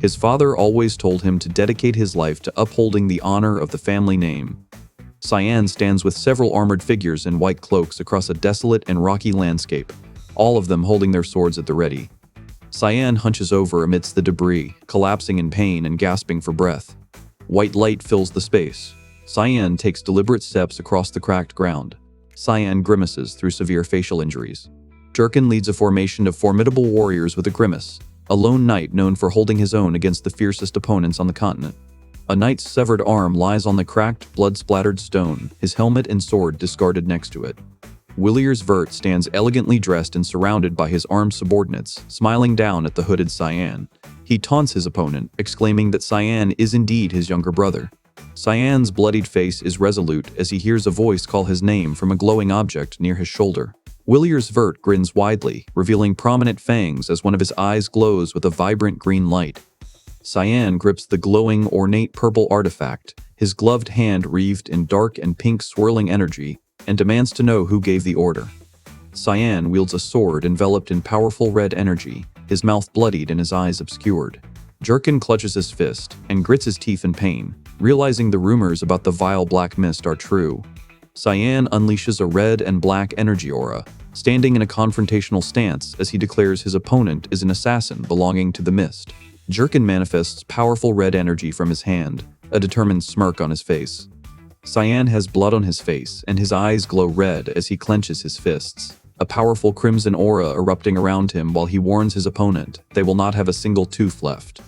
His father always told him to dedicate his life to upholding the honor of the family name. Cyan stands with several armored figures in white cloaks across a desolate and rocky landscape, all of them holding their swords at the ready. Cyan hunches over amidst the debris, collapsing in pain and gasping for breath. White light fills the space. Cyan takes deliberate steps across the cracked ground. Cyan grimaces through severe facial injuries. Jurkin leads a formation of formidable warriors with a grimace, a lone knight known for holding his own against the fiercest opponents on the continent. A knight's severed arm lies on the cracked, blood-splattered stone, his helmet and sword discarded next to it. Williers Vert stands elegantly dressed and surrounded by his armed subordinates, smiling down at the hooded Cyan. He taunts his opponent, exclaiming that Cyan is indeed his younger brother. Cyan's bloodied face is resolute as he hears a voice call his name from a glowing object near his shoulder. Williers Vert grins widely, revealing prominent fangs as one of his eyes glows with a vibrant green light. Cyan grips the glowing, ornate purple artifact, his gloved hand wreathed in dark and pink swirling energy, and demands to know who gave the order. Cyan wields a sword enveloped in powerful red energy, his mouth bloodied and his eyes obscured. Jurkin clutches his fist and grits his teeth in pain, realizing the rumors about the vile black mist are true. Cyan unleashes a red and black energy aura, standing in a confrontational stance as he declares his opponent is an assassin belonging to the mist. Jurkin manifests powerful red energy from his hand, a determined smirk on his face. Cyan has blood on his face, and his eyes glow red as he clenches his fists, a powerful crimson aura erupting around him while he warns his opponent they will not have a single tooth left.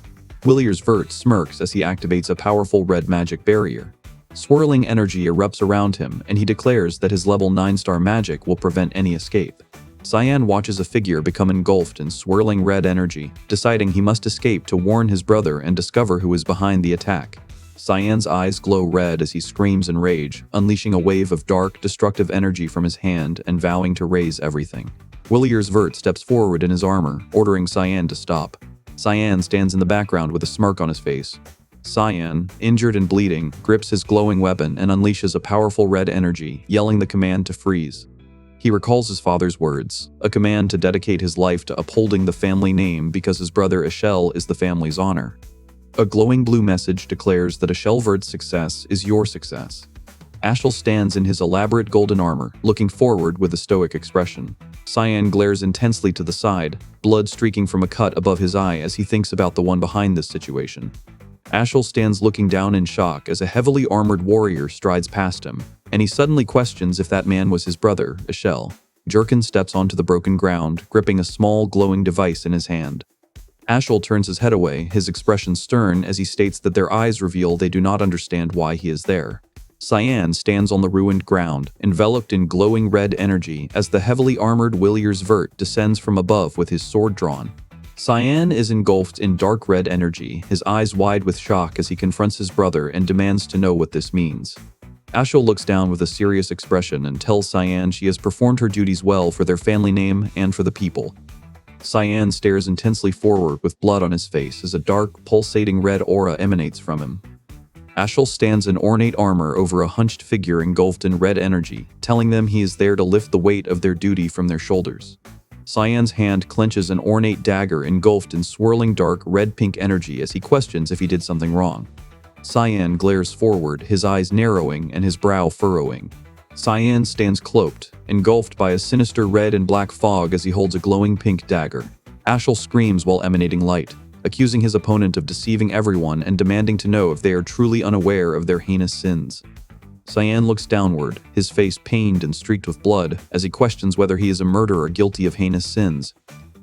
Williers Vert smirks as he activates a powerful red magic barrier. Swirling energy erupts around him, and he declares that his level 9-star magic will prevent any escape. Cyan watches a figure become engulfed in swirling red energy, deciding he must escape to warn his brother and discover who is behind the attack. Cyan's eyes glow red as he screams in rage, unleashing a wave of dark, destructive energy from his hand and vowing to raise everything. Williers Vert steps forward in his armor, ordering Cyan to stop. Cyan stands in the background with a smirk on his face. Cyan, injured and bleeding, grips his glowing weapon and unleashes a powerful red energy, yelling the command to freeze. He recalls his father's words, a command to dedicate his life to upholding the family name because his brother Ishel is the family's honor. A glowing blue message declares that Ishel Vert's success is your success. Ashel stands in his elaborate golden armor, looking forward with a stoic expression. Cyan glares intensely to the side, blood streaking from a cut above his eye as he thinks about the one behind this situation. Ashel stands looking down in shock as a heavily armored warrior strides past him, and he suddenly questions if that man was his brother, Ishel. Jurkin steps onto the broken ground, gripping a small glowing device in his hand. Ashel turns his head away, his expression stern as he states that their eyes reveal they do not understand why he is there. Cyan stands on the ruined ground, enveloped in glowing red energy as the heavily armored Williers Vert descends from above with his sword drawn. Cyan is engulfed in dark red energy, his eyes wide with shock as he confronts his brother and demands to know what this means. Ashel looks down with a serious expression and tells Cyan she has performed her duties well for their family name and for the people. Cyan stares intensely forward with blood on his face as a dark, pulsating red aura emanates from him. Ashel stands in ornate armor over a hunched figure engulfed in red energy, telling them he is there to lift the weight of their duty from their shoulders. Cyan's hand clenches an ornate dagger engulfed in swirling dark red-pink energy as he questions if he did something wrong. Cyan glares forward, his eyes narrowing and his brow furrowing. Cyan stands cloaked, engulfed by a sinister red and black fog as he holds a glowing pink dagger. Ashel screams while emanating light, accusing his opponent of deceiving everyone and demanding to know if they are truly unaware of their heinous sins. Cyan looks downward, his face pained and streaked with blood, as he questions whether he is a murderer guilty of heinous sins.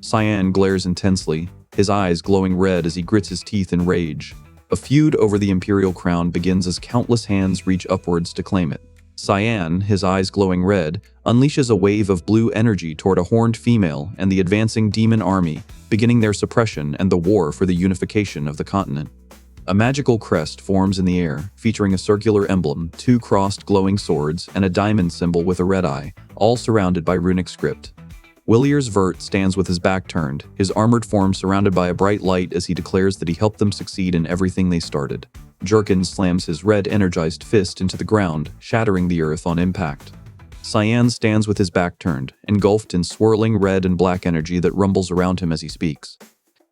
Cyan glares intensely, his eyes glowing red as he grits his teeth in rage. A feud over the imperial crown begins as countless hands reach upwards to claim it. Cyan, his eyes glowing red, unleashes a wave of blue energy toward a horned female and the advancing demon army, beginning their suppression and the war for the unification of the continent. A magical crest forms in the air, featuring a circular emblem, 2 crossed glowing swords, and a diamond symbol with a red eye, all surrounded by runic script. Williers Vert stands with his back turned, his armored form surrounded by a bright light as he declares that he helped them succeed in everything they started. Jurkin slams his red energized fist into the ground, shattering the earth on impact. Cyan stands with his back turned, engulfed in swirling red and black energy that rumbles around him as he speaks.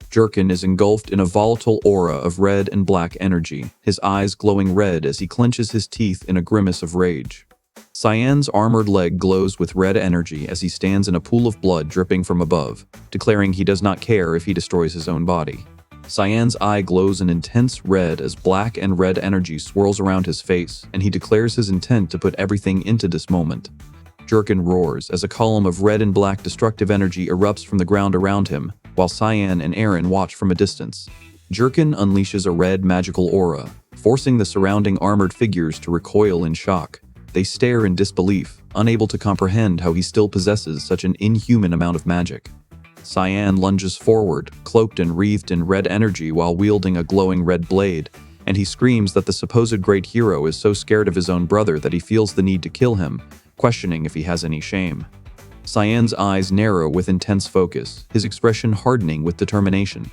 Jurkin is engulfed in a volatile aura of red and black energy, his eyes glowing red as he clenches his teeth in a grimace of rage. Cyan's armored leg glows with red energy as he stands in a pool of blood dripping from above, declaring he does not care if he destroys his own body. Cyan's eye glows an intense red as black and red energy swirls around his face, and he declares his intent to put everything into this moment. Jurkin roars as a column of red and black destructive energy erupts from the ground around him, while Cyan and Aaron watch from a distance. Jurkin unleashes a red magical aura, forcing the surrounding armored figures to recoil in shock. They stare in disbelief, unable to comprehend how he still possesses such an inhuman amount of magic. Cyan lunges forward, cloaked and wreathed in red energy while wielding a glowing red blade, and he screams that the supposed great hero is so scared of his own brother that he feels the need to kill him, questioning if he has any shame. Cyan's eyes narrow with intense focus, his expression hardening with determination.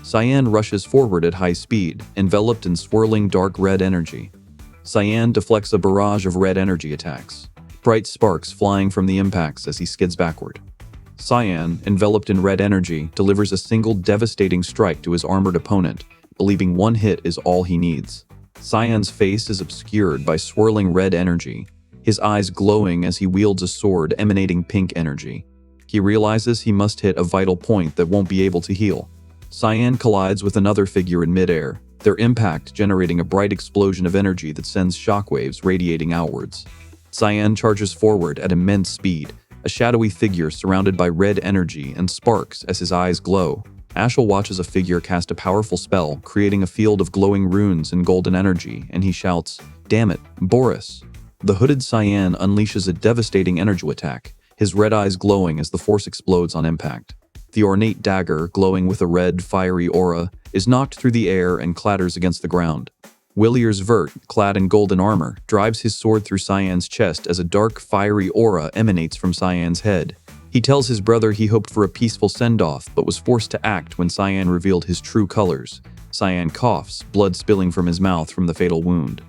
Cyan rushes forward at high speed, enveloped in swirling dark red energy. Cyan deflects a barrage of red energy attacks, bright sparks flying from the impacts as he skids backward. Cyan, enveloped in red energy, delivers a single devastating strike to his armored opponent, believing one hit is all he needs. Cyan's face is obscured by swirling red energy, his eyes glowing as he wields a sword emanating pink energy. He realizes he must hit a vital point that won't be able to heal. Cyan collides with another figure in midair, their impact generating a bright explosion of energy that sends shockwaves radiating outwards. Cyan charges forward at immense speed, a shadowy figure surrounded by red energy and sparks as his eyes glow. Ashel watches a figure cast a powerful spell, creating a field of glowing runes and golden energy, and he shouts, "Damn it, Boris!" The hooded Cyan unleashes a devastating energy attack, his red eyes glowing as the force explodes on impact. The ornate dagger, glowing with a red, fiery aura, is knocked through the air and clatters against the ground. Willier's Vert, clad in golden armor, drives his sword through Cyan's chest as a dark, fiery aura emanates from Cyan's head. He tells his brother he hoped for a peaceful send-off, but was forced to act when Cyan revealed his true colors. Cyan coughs, blood spilling from his mouth from the fatal wound.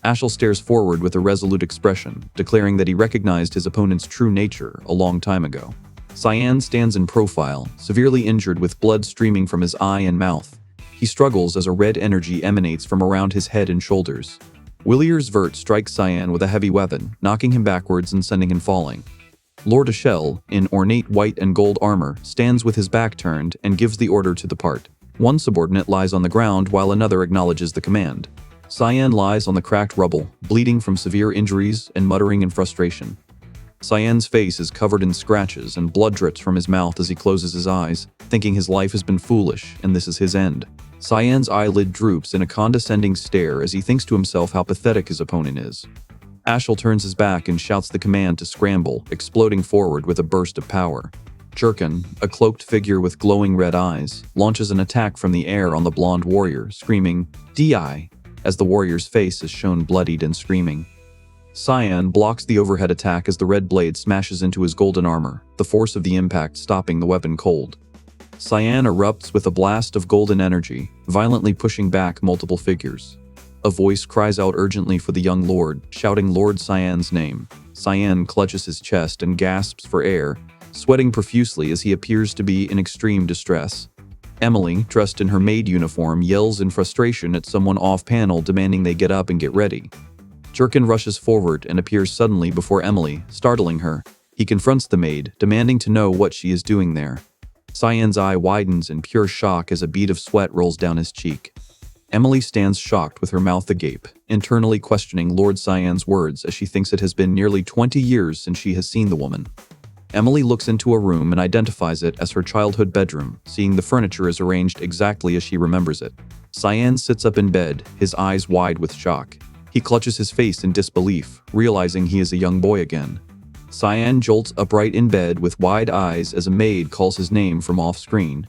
Ashel stares forward with a resolute expression, declaring that he recognized his opponent's true nature a long time ago. Cyan stands in profile, severely injured with blood streaming from his eye and mouth. He struggles as a red energy emanates from around his head and shoulders. Willier's Vert strikes Cyan with a heavy weapon, knocking him backwards and sending him falling. Lord Ashel, in ornate white and gold armor, stands with his back turned and gives the order to depart. One subordinate lies on the ground while another acknowledges the command. Cyan lies on the cracked rubble, bleeding from severe injuries and muttering in frustration. Cyan's face is covered in scratches and blood drips from his mouth as he closes his eyes, thinking his life has been foolish and this is his end. Cyan's eyelid droops in a condescending stare as he thinks to himself how pathetic his opponent is. Ashel turns his back and shouts the command to scramble, exploding forward with a burst of power. Jurkin, a cloaked figure with glowing red eyes, launches an attack from the air on the blonde warrior, screaming, "DI!" as the warrior's face is shown bloodied and screaming. Cyan blocks the overhead attack as the red blade smashes into his golden armor, the force of the impact stopping the weapon cold. Cyan erupts with a blast of golden energy, violently pushing back multiple figures. A voice cries out urgently for the young lord, shouting Lord Cyan's name. Cyan clutches his chest and gasps for air, sweating profusely as he appears to be in extreme distress. Emily, dressed in her maid uniform, yells in frustration at someone off-panel demanding they get up and get ready. Jurkin rushes forward and appears suddenly before Emily, startling her. He confronts the maid, demanding to know what she is doing there. Cyan's eye widens in pure shock as a bead of sweat rolls down his cheek. Emily stands shocked with her mouth agape, internally questioning Lord Cyan's words as she thinks it has been nearly 20 years since she has seen the woman. Emily looks into a room and identifies it as her childhood bedroom, seeing the furniture is arranged exactly as she remembers it. Cyan sits up in bed, his eyes wide with shock. He clutches his face in disbelief, realizing he is a young boy again. Cyan jolts upright in bed with wide eyes as a maid calls his name from off-screen.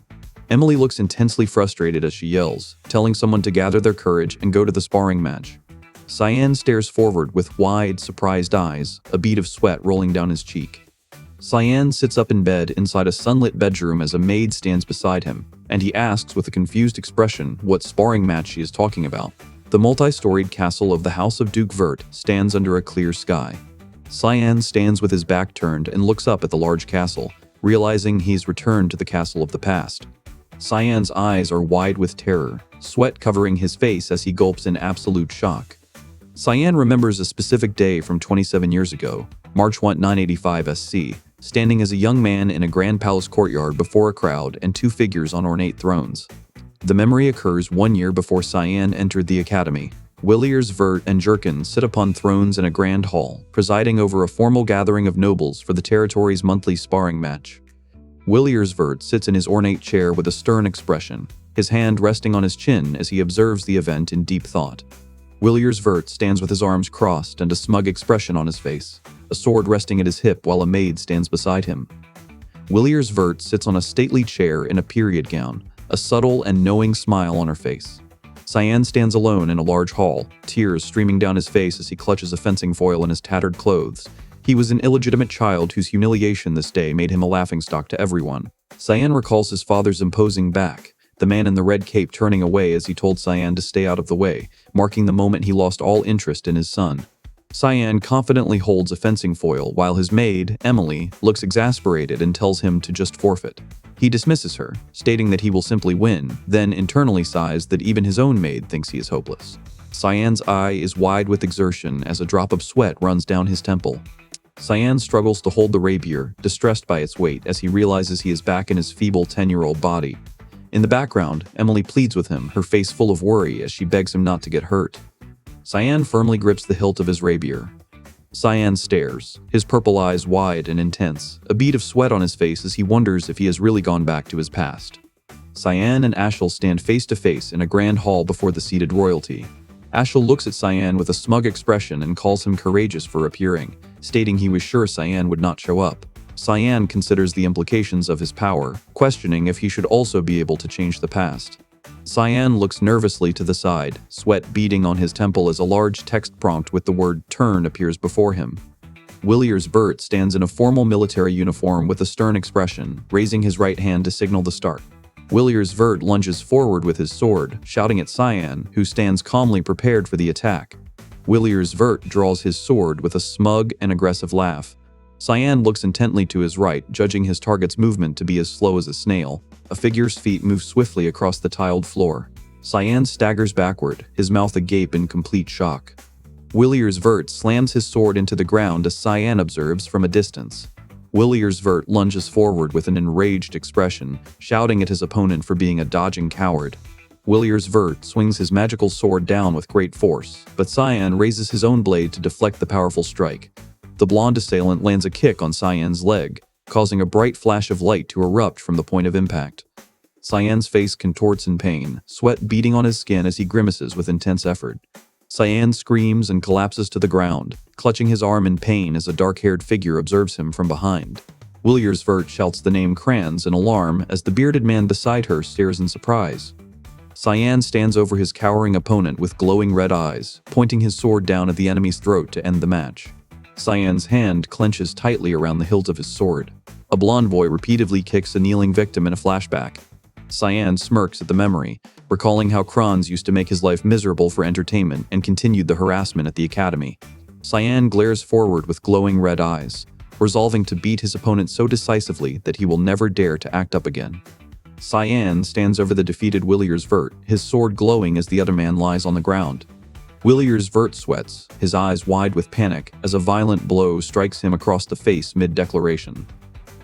Emily looks intensely frustrated as she yells, telling someone to gather their courage and go to the sparring match. Cyan stares forward with wide, surprised eyes, a bead of sweat rolling down his cheek. Cyan sits up in bed inside a sunlit bedroom as a maid stands beside him, and he asks with a confused expression what sparring match she is talking about. The multi-storied castle of the House of Duke Vert stands under a clear sky. Cyan stands with his back turned and looks up at the large castle, realizing he's returned to the castle of the past. Cyan's eyes are wide with terror, sweat covering his face as he gulps in absolute shock. Cyan remembers a specific day from 27 years ago, March 1, 985 SC, standing as a young man in a grand palace courtyard before a crowd and two figures on ornate thrones. The memory occurs 1 year before Cyan entered the academy. Williers, Vert, and Jurkin sit upon thrones in a grand hall, presiding over a formal gathering of nobles for the territory's monthly sparring match. Williers Vert sits in his ornate chair with a stern expression, his hand resting on his chin as he observes the event in deep thought. Williers Vert stands with his arms crossed and a smug expression on his face, a sword resting at his hip while a maid stands beside him. Williers Vert sits on a stately chair in a period gown, a subtle and knowing smile on her face. Cyan stands alone in a large hall, tears streaming down his face as he clutches a fencing foil in his tattered clothes. He was an illegitimate child whose humiliation this day made him a laughingstock to everyone. Cyan recalls his father's imposing back, the man in the red cape turning away as he told Cyan to stay out of the way, marking the moment he lost all interest in his son. Cyan confidently holds a fencing foil while his maid, Emily, looks exasperated and tells him to just forfeit. He dismisses her, stating that he will simply win, then internally sighs that even his own maid thinks he is hopeless. Cyan's eye is wide with exertion as a drop of sweat runs down his temple. Cyan struggles to hold the rapier, distressed by its weight as he realizes he is back in his feeble 10-year-old body. In the background, Emily pleads with him, her face full of worry as she begs him not to get hurt. Cyan firmly grips the hilt of his rapier. Cyan stares, his purple eyes wide and intense, a bead of sweat on his face as he wonders if he has really gone back to his past. Cyan and Ashel stand face to face in a grand hall before the seated royalty. Ashel looks at Cyan with a smug expression and calls him courageous for appearing, stating he was sure Cyan would not show up. Cyan considers the implications of his power, questioning if he should also be able to change the past. Cyan looks nervously to the side, sweat beading on his temple as a large text prompt with the word "turn" appears before him. Williers Vert stands in a formal military uniform with a stern expression, raising his right hand to signal the start. Williers Vert lunges forward with his sword, shouting at Cyan, who stands calmly prepared for the attack. Williers Vert draws his sword with a smug and aggressive laugh. Cyan looks intently to his right, judging his target's movement to be as slow as a snail. A figure's feet move swiftly across the tiled floor. Cyan staggers backward, his mouth agape in complete shock. Williers Vert slams his sword into the ground as Cyan observes from a distance. Williers Vert lunges forward with an enraged expression, shouting at his opponent for being a dodging coward. Williers Vert swings his magical sword down with great force, but Cyan raises his own blade to deflect the powerful strike. The blonde assailant lands a kick on Cyan's leg, causing a bright flash of light to erupt from the point of impact. Cyan's face contorts in pain, sweat beading on his skin as he grimaces with intense effort. Cyan screams and collapses to the ground, clutching his arm in pain as a dark-haired figure observes him from behind. Williers Vert shouts the name Kranz in alarm as the bearded man beside her stares in surprise. Cyan stands over his cowering opponent with glowing red eyes, pointing his sword down at the enemy's throat to end the match. Cyan's hand clenches tightly around the hilt of his sword. A blonde boy repeatedly kicks a kneeling victim in a flashback. Cyan smirks at the memory, recalling how Kranz used to make his life miserable for entertainment and continued the harassment at the academy. Cyan glares forward with glowing red eyes, resolving to beat his opponent so decisively that he will never dare to act up again. Cyan stands over the defeated Williers Vert, his sword glowing as the other man lies on the ground. Williers Vert sweats, his eyes wide with panic, as a violent blow strikes him across the face mid-declaration.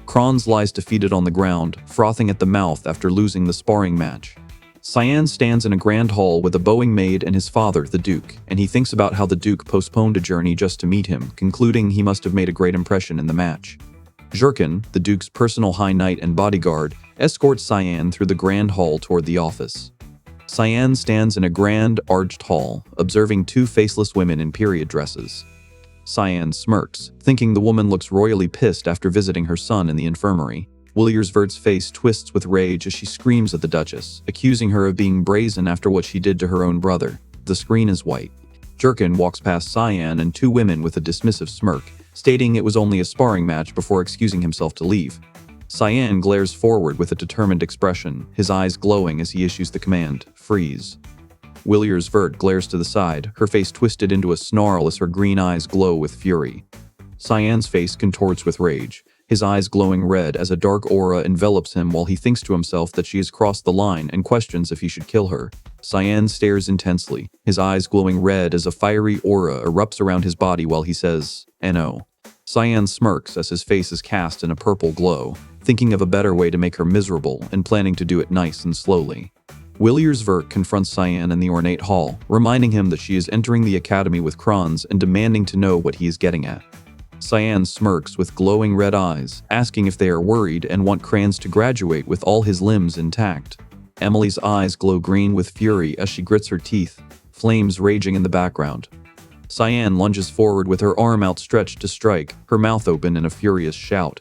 Kranz lies defeated on the ground, frothing at the mouth after losing the sparring match. Cyan stands in a grand hall with a bowing maid and his father, the Duke, and he thinks about how the Duke postponed a journey just to meet him, concluding he must have made a great impression in the match. Jurkin, the Duke's personal high knight and bodyguard, escorts Cyan through the grand hall toward the office. Cyan stands in a grand, arched hall, observing two faceless women in period dresses. Cyan smirks, thinking the woman looks royally pissed after visiting her son in the infirmary. Williers Vert's face twists with rage as she screams at the Duchess, accusing her of being brazen after what she did to her own brother. The screen is white. Jurkin walks past Cyan and two women with a dismissive smirk, stating it was only a sparring match before excusing himself to leave. Cyan glares forward with a determined expression, his eyes glowing as he issues the command, "Freeze." Williers Vert glares to the side, her face twisted into a snarl as her green eyes glow with fury. Cyan's face contorts with rage, his eyes glowing red as a dark aura envelops him while he thinks to himself that she has crossed the line and questions if he should kill her. Cyan stares intensely, his eyes glowing red as a fiery aura erupts around his body while he says, "No." Cyan smirks as his face is cast in a purple glow, thinking of a better way to make her miserable and planning to do it nice and slowly. Williers Vert confronts Cyan in the ornate hall, reminding him that she is entering the academy with Kronz and demanding to know what he is getting at. Cyan smirks with glowing red eyes, asking if they are worried and want Kranz to graduate with all his limbs intact. Emily's eyes glow green with fury as she grits her teeth, flames raging in the background. Cyan lunges forward with her arm outstretched to strike, her mouth open in a furious shout.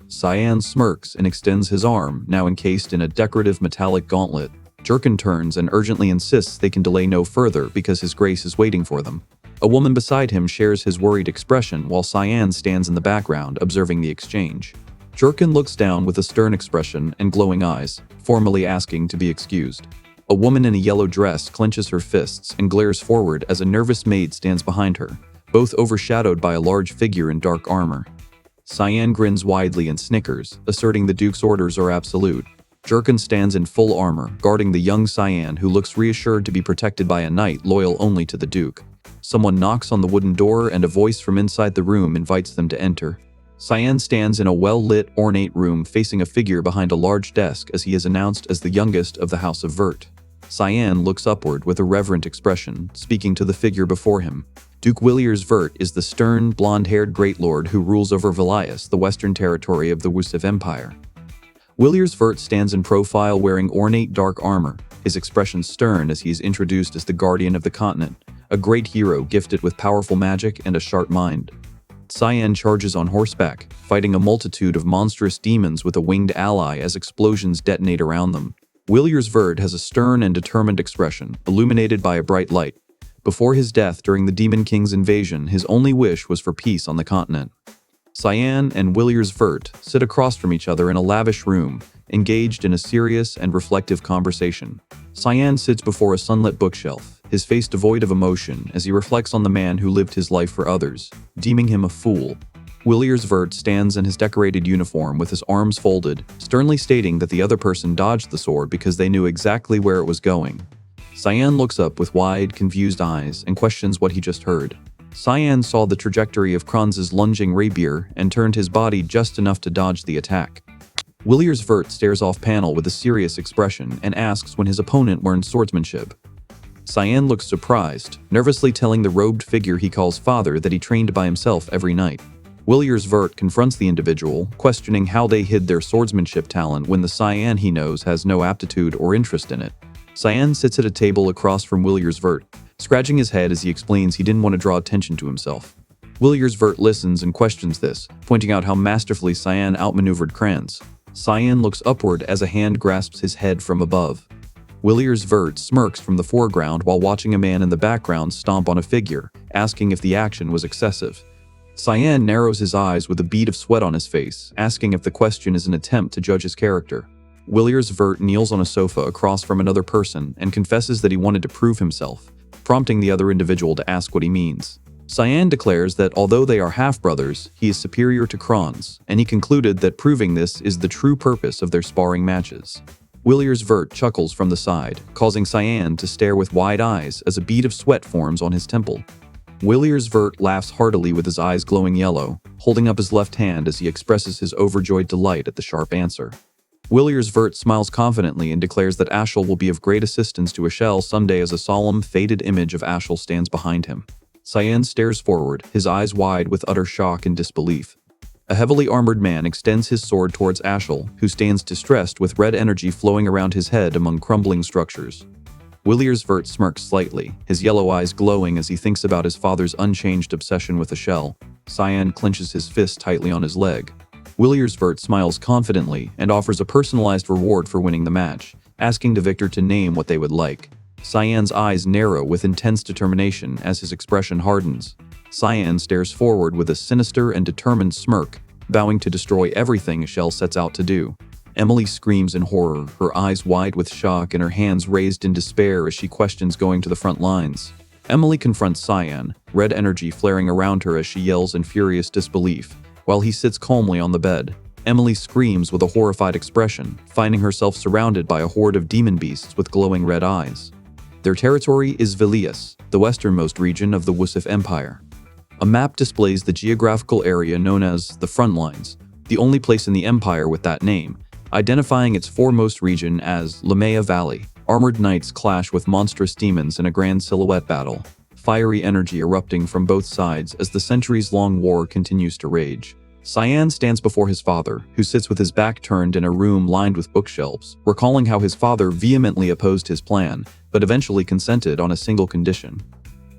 Cyan smirks and extends his arm, now encased in a decorative metallic gauntlet. Jurkin turns and urgently insists they can delay no further because his grace is waiting for them. A woman beside him shares his worried expression while Cyan stands in the background observing the exchange. Jurkin looks down with a stern expression and glowing eyes, formally asking to be excused. A woman in a yellow dress clenches her fists and glares forward as a nervous maid stands behind her, both overshadowed by a large figure in dark armor. Cyan grins widely and snickers, asserting the Duke's orders are absolute. Jurkin stands in full armor, guarding the young Cyan who looks reassured to be protected by a knight loyal only to the Duke. Someone knocks on the wooden door and a voice from inside the room invites them to enter. Cyan stands in a well-lit, ornate room facing a figure behind a large desk as he is announced as the youngest of the House of Vert. Cyan looks upward with a reverent expression, speaking to the figure before him. Duke Williers Vert is the stern, blonde-haired great lord who rules over Velias, the western territory of the Wusiv Empire. Williers Vert stands in profile wearing ornate dark armor, his expression stern as he is introduced as the guardian of the continent, a great hero gifted with powerful magic and a sharp mind. Cyan charges on horseback, fighting a multitude of monstrous demons with a winged ally as explosions detonate around them. Williers Vert has a stern and determined expression, illuminated by a bright light. Before his death during the Demon King's invasion, his only wish was for peace on the continent. Cyan and Williers Vert sit across from each other in a lavish room, engaged in a serious and reflective conversation. Cyan sits before a sunlit bookshelf, his face devoid of emotion as he reflects on the man who lived his life for others, deeming him a fool. Williers Vert stands in his decorated uniform with his arms folded, sternly stating that the other person dodged the sword because they knew exactly where it was going. Cyan looks up with wide, confused eyes and questions what he just heard. Cyan saw the trajectory of Kronz's lunging rapier and turned his body just enough to dodge the attack. Williers Vert stares off panel with a serious expression and asks when his opponent learned swordsmanship. Cyan looks surprised, nervously telling the robed figure he calls father that he trained by himself every night. Williers Vert confronts the individual, questioning how they hid their swordsmanship talent when the Cyan he knows has no aptitude or interest in it. Cyan sits at a table across from Williers Vert, scratching his head as he explains he didn't want to draw attention to himself. Williers Vert listens and questions this, pointing out how masterfully Cyan outmaneuvered Kranz. Cyan looks upward as a hand grasps his head from above. Williers Vert smirks from the foreground while watching a man in the background stomp on a figure, asking if the action was excessive. Cyan narrows his eyes with a bead of sweat on his face, asking if the question is an attempt to judge his character. Williers Vert kneels on a sofa across from another person and confesses that he wanted to prove himself, prompting the other individual to ask what he means. Cyan declares that although they are half-brothers, he is superior to Kronz, and he concluded that proving this is the true purpose of their sparring matches. Williers Vert chuckles from the side, causing Cyan to stare with wide eyes as a bead of sweat forms on his temple. Williers Vert laughs heartily with his eyes glowing yellow, holding up his left hand as he expresses his overjoyed delight at the sharp answer. Williers Vert smiles confidently and declares that Ashel will be of great assistance to Ashel someday as a solemn, faded image of Ashel stands behind him. Cyan stares forward, his eyes wide with utter shock and disbelief. A heavily armored man extends his sword towards Ashel, who stands distressed with red energy flowing around his head among crumbling structures. Williers Vert smirks slightly, his yellow eyes glowing as he thinks about his father's unchanged obsession with Ashel. Cyan clenches his fist tightly on his leg. Williers Vert smiles confidently and offers a personalized reward for winning the match, asking the victor to name what they would like. Cyan's eyes narrow with intense determination as his expression hardens. Cyan stares forward with a sinister and determined smirk, vowing to destroy everything Ashel sets out to do. Emily screams in horror, her eyes wide with shock and her hands raised in despair as she questions going to the front lines. Emily confronts Cyan, red energy flaring around her as she yells in furious disbelief, While he sits calmly on the bed, Emily screams with a horrified expression, finding herself surrounded by a horde of demon beasts with glowing red eyes. Their territory is Vilius, the westernmost region of the Wusif Empire. A map displays the geographical area known as the Frontlines, the only place in the empire with that name, identifying its foremost region as Lamea Valley. Armored knights clash with monstrous demons in a grand silhouette battle, fiery energy erupting from both sides as the centuries-long war continues to rage. Cyan stands before his father, who sits with his back turned in a room lined with bookshelves, recalling how his father vehemently opposed his plan, but eventually consented on a single condition.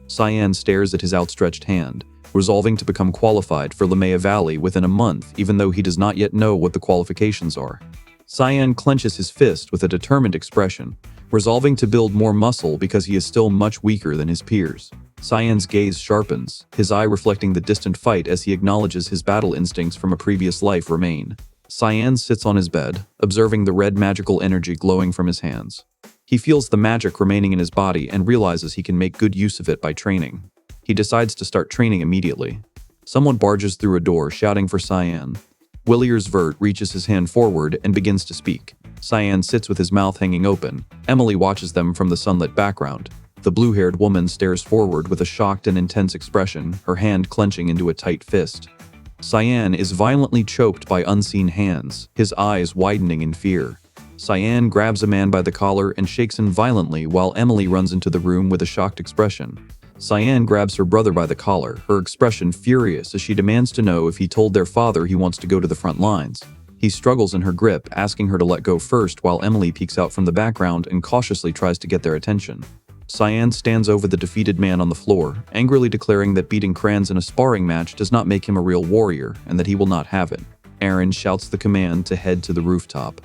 Cyan stares at his outstretched hand, resolving to become qualified for Lamea Valley within a month, even though he does not yet know what the qualifications are. Cyan clenches his fist with a determined expression, resolving to build more muscle because he is still much weaker than his peers. Cyan's gaze sharpens, his eye reflecting the distant fight as he acknowledges his battle instincts from a previous life remain. Cyan sits on his bed, observing the red magical energy glowing from his hands. He feels the magic remaining in his body and realizes he can make good use of it by training. He decides to start training immediately. Someone barges through a door, shouting for Cyan. Williers Vert reaches his hand forward and begins to speak. Cyan sits with his mouth hanging open. Emily watches them from the sunlit background. The blue-haired woman stares forward with a shocked and intense expression, her hand clenching into a tight fist. Cyan is violently choked by unseen hands, his eyes widening in fear. Cyan grabs a man by the collar and shakes him violently while Emily runs into the room with a shocked expression. Cyan grabs her brother by the collar, her expression furious as she demands to know if he told their father he wants to go to the front lines. He struggles in her grip, asking her to let go first while Emily peeks out from the background and cautiously tries to get their attention. Cyan stands over the defeated man on the floor, angrily declaring that beating Kranz in a sparring match does not make him a real warrior and that he will not have it. Aaron shouts the command to head to the rooftop.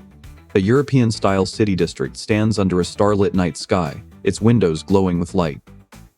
A European-style city district stands under a starlit night sky, its windows glowing with light.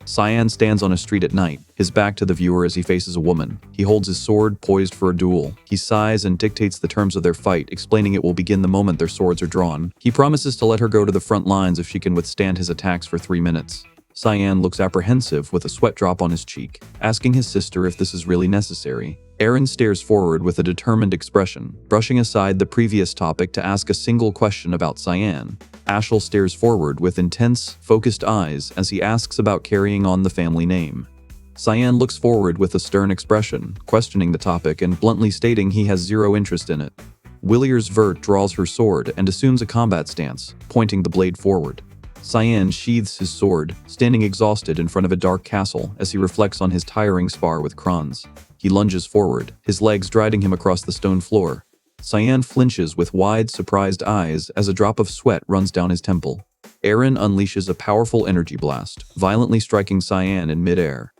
Cyan stands on a street at night, his back to the viewer as he faces a woman. He holds his sword poised for a duel. He sighs and dictates the terms of their fight, explaining it will begin the moment their swords are drawn. He promises to let her go to the front lines if she can withstand his attacks for 3 minutes. Cyan looks apprehensive with a sweat drop on his cheek, asking his sister if this is really necessary. Aaron stares forward with a determined expression, brushing aside the previous topic to ask a single question about Cyan. Ashel stares forward with intense, focused eyes as he asks about carrying on the family name. Cyan looks forward with a stern expression, questioning the topic and bluntly stating he has zero interest in it. Williers Vert draws her sword and assumes a combat stance, pointing the blade forward. Cyan sheathes his sword, standing exhausted in front of a dark castle as he reflects on his tiring spar with Kranz. He lunges forward, his legs driving him across the stone floor. Cyan flinches with wide, surprised eyes as a drop of sweat runs down his temple. Aaron unleashes a powerful energy blast, violently striking Cyan in midair.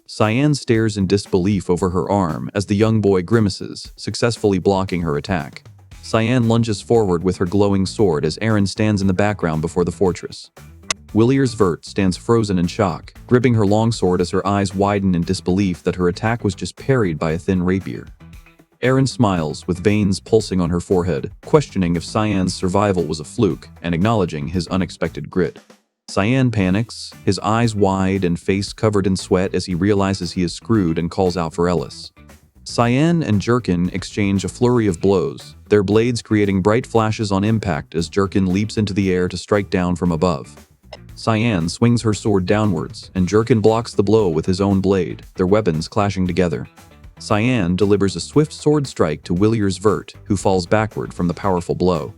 Cyan stares in disbelief over her arm as the young boy grimaces, successfully blocking her attack. Cyan lunges forward with her glowing sword as Aaron stands in the background before the fortress. Williers Vert stands frozen in shock, gripping her longsword as her eyes widen in disbelief that her attack was just parried by a thin rapier. Aaron smiles, with veins pulsing on her forehead, questioning if Cyan's survival was a fluke and acknowledging his unexpected grit. Cyan panics, his eyes wide and face covered in sweat as he realizes he is screwed and calls out for Ellis. Cyan and Jerkin exchange a flurry of blows, their blades creating bright flashes on impact as Jerkin leaps into the air to strike down from above. Cyan swings her sword downwards, and Jerkin blocks the blow with his own blade, their weapons clashing together. Cyan delivers a swift sword strike to Williers Vert, who falls backward from the powerful blow.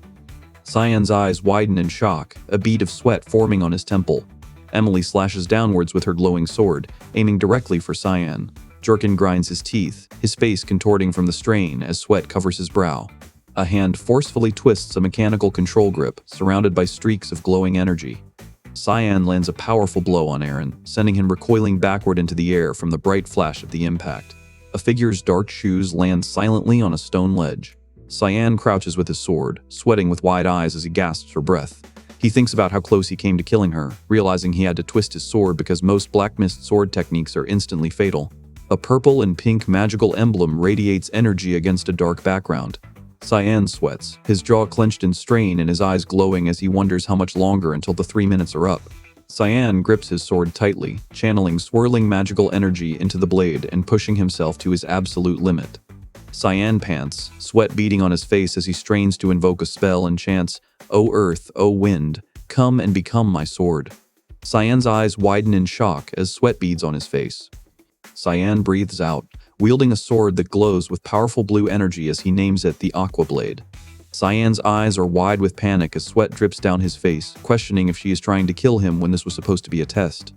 Cyan's eyes widen in shock, a bead of sweat forming on his temple. Emily slashes downwards with her glowing sword, aiming directly for Cyan. Jerkin grinds his teeth, his face contorting from the strain as sweat covers his brow. A hand forcefully twists a mechanical control grip, surrounded by streaks of glowing energy. Cyan lands a powerful blow on Aaron, sending him recoiling backward into the air from the bright flash of the impact. A figure's dark shoes land silently on a stone ledge. Cyan crouches with his sword, sweating with wide eyes as he gasps for breath. He thinks about how close he came to killing her, realizing he had to twist his sword because most Black Mist sword techniques are instantly fatal. A purple and pink magical emblem radiates energy against a dark background. Cyan sweats, his jaw clenched in strain and his eyes glowing as he wonders how much longer until the 3 minutes are up. Cyan grips his sword tightly, channeling swirling magical energy into the blade and pushing himself to his absolute limit. Cyan pants, sweat beading on his face as he strains to invoke a spell and chants, "O earth, O wind, come and become my sword." Cyan's eyes widen in shock as sweat beads on his face. Cyan breathes out, wielding a sword that glows with powerful blue energy as he names it the Aqua Blade. Cyan's eyes are wide with panic as sweat drips down his face, questioning if she is trying to kill him when this was supposed to be a test.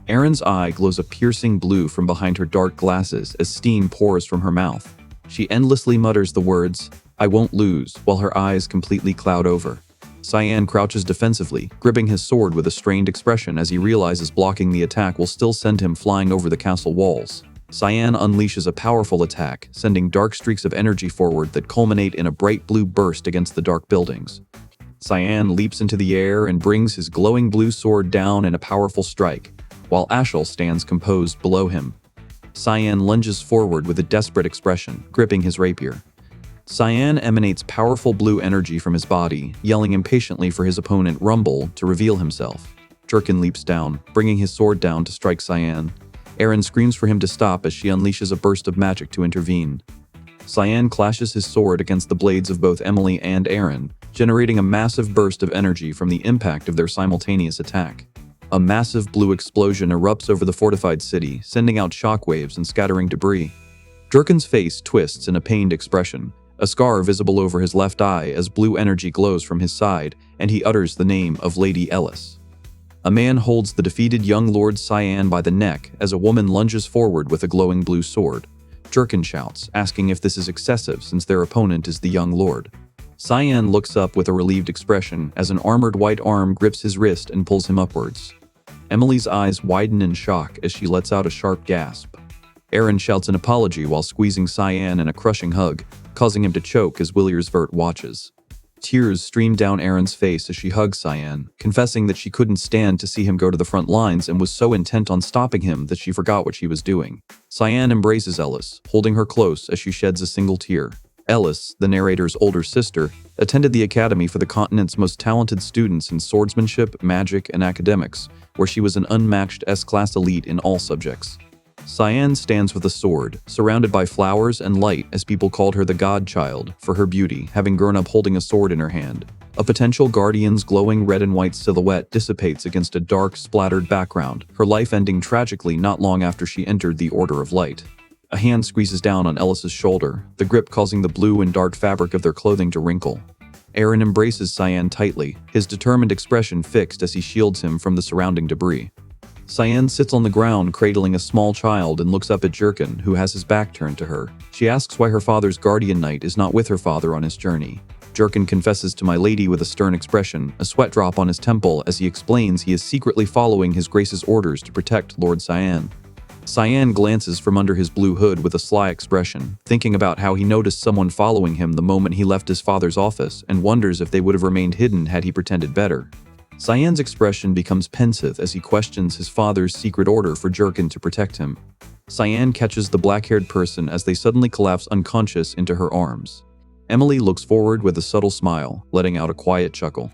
Erin's eye glows a piercing blue from behind her dark glasses as steam pours from her mouth. She endlessly mutters the words, "I won't lose," while her eyes completely cloud over. Cyan crouches defensively, gripping his sword with a strained expression as he realizes blocking the attack will still send him flying over the castle walls. Cyan unleashes a powerful attack, sending dark streaks of energy forward that culminate in a bright blue burst against the dark buildings. Cyan leaps into the air and brings his glowing blue sword down in a powerful strike, while Ashel stands composed below him. Cyan lunges forward with a desperate expression, gripping his rapier. Cyan emanates powerful blue energy from his body, yelling impatiently for his opponent Rumble to reveal himself. Jurkin leaps down, bringing his sword down to strike Cyan. Erin screams for him to stop as she unleashes a burst of magic to intervene. Cyan clashes his sword against the blades of both Emily and Erin, generating a massive burst of energy from the impact of their simultaneous attack. A massive blue explosion erupts over the fortified city, sending out shockwaves and scattering debris. Jurkin's face twists in a pained expression, a scar visible over his left eye as blue energy glows from his side, and he utters the name of Lady Ellis. A man holds the defeated young Lord Cyan by the neck as a woman lunges forward with a glowing blue sword. Jurkin shouts, asking if this is excessive since their opponent is the young lord. Cyan looks up with a relieved expression as an armored white arm grips his wrist and pulls him upwards. Emily's eyes widen in shock as she lets out a sharp gasp. Erin shouts an apology while squeezing Cyan in a crushing hug, causing him to choke as Williersvert watches. Tears stream down Erin's face as she hugs Cyan, confessing that she couldn't stand to see him go to the front lines and was so intent on stopping him that she forgot what she was doing. Cyan embraces Ellis, holding her close as she sheds a single tear. Ellis, the narrator's older sister, attended the academy for the continent's most talented students in swordsmanship, magic, and academics, where she was an unmatched S-class elite in all subjects. Cyan stands with a sword, surrounded by flowers and light as people called her the godchild for her beauty, having grown up holding a sword in her hand. A potential guardian's glowing red and white silhouette dissipates against a dark, splattered background, her life ending tragically not long after she entered the Order of Light. A hand squeezes down on Ellis's shoulder, the grip causing the blue and dark fabric of their clothing to wrinkle. Erin embraces Cyan tightly, his determined expression fixed as he shields him from the surrounding debris. Cyan sits on the ground cradling a small child and looks up at Jurkin, who has his back turned to her. She asks why her father's guardian knight is not with her father on his journey. Jurkin confesses to my lady with a stern expression, a sweat drop on his temple as he explains he is secretly following his grace's orders to protect Lord Cyan. Cyan glances from under his blue hood with a sly expression, thinking about how he noticed someone following him the moment he left his father's office and wonders if they would have remained hidden had he pretended better. Cyan's expression becomes pensive as he questions his father's secret order for Jurkin to protect him. Cyan catches the black-haired person as they suddenly collapse unconscious into her arms. Emily looks forward with a subtle smile, letting out a quiet chuckle.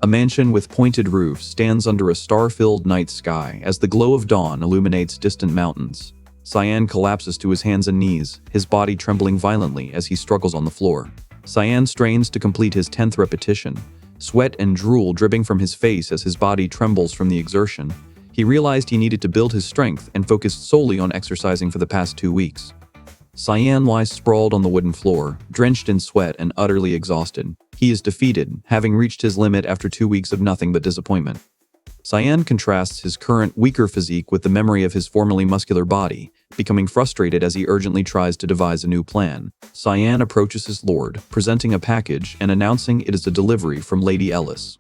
A mansion with pointed roofs stands under a star-filled night sky as the glow of dawn illuminates distant mountains. Cyan collapses to his hands and knees, his body trembling violently as he struggles on the floor. Cyan strains to complete his 10th repetition, sweat and drool dripping from his face as his body trembles from the exertion. He realized he needed to build his strength and focused solely on exercising for the past 2 weeks. Cyan lies sprawled on the wooden floor, drenched in sweat and utterly exhausted. He is defeated, having reached his limit after 2 weeks of nothing but disappointment. Cyan contrasts his current, weaker physique with the memory of his formerly muscular body, becoming frustrated as he urgently tries to devise a new plan. Cyan approaches his lord, presenting a package and announcing it is a delivery from Lady Ellis.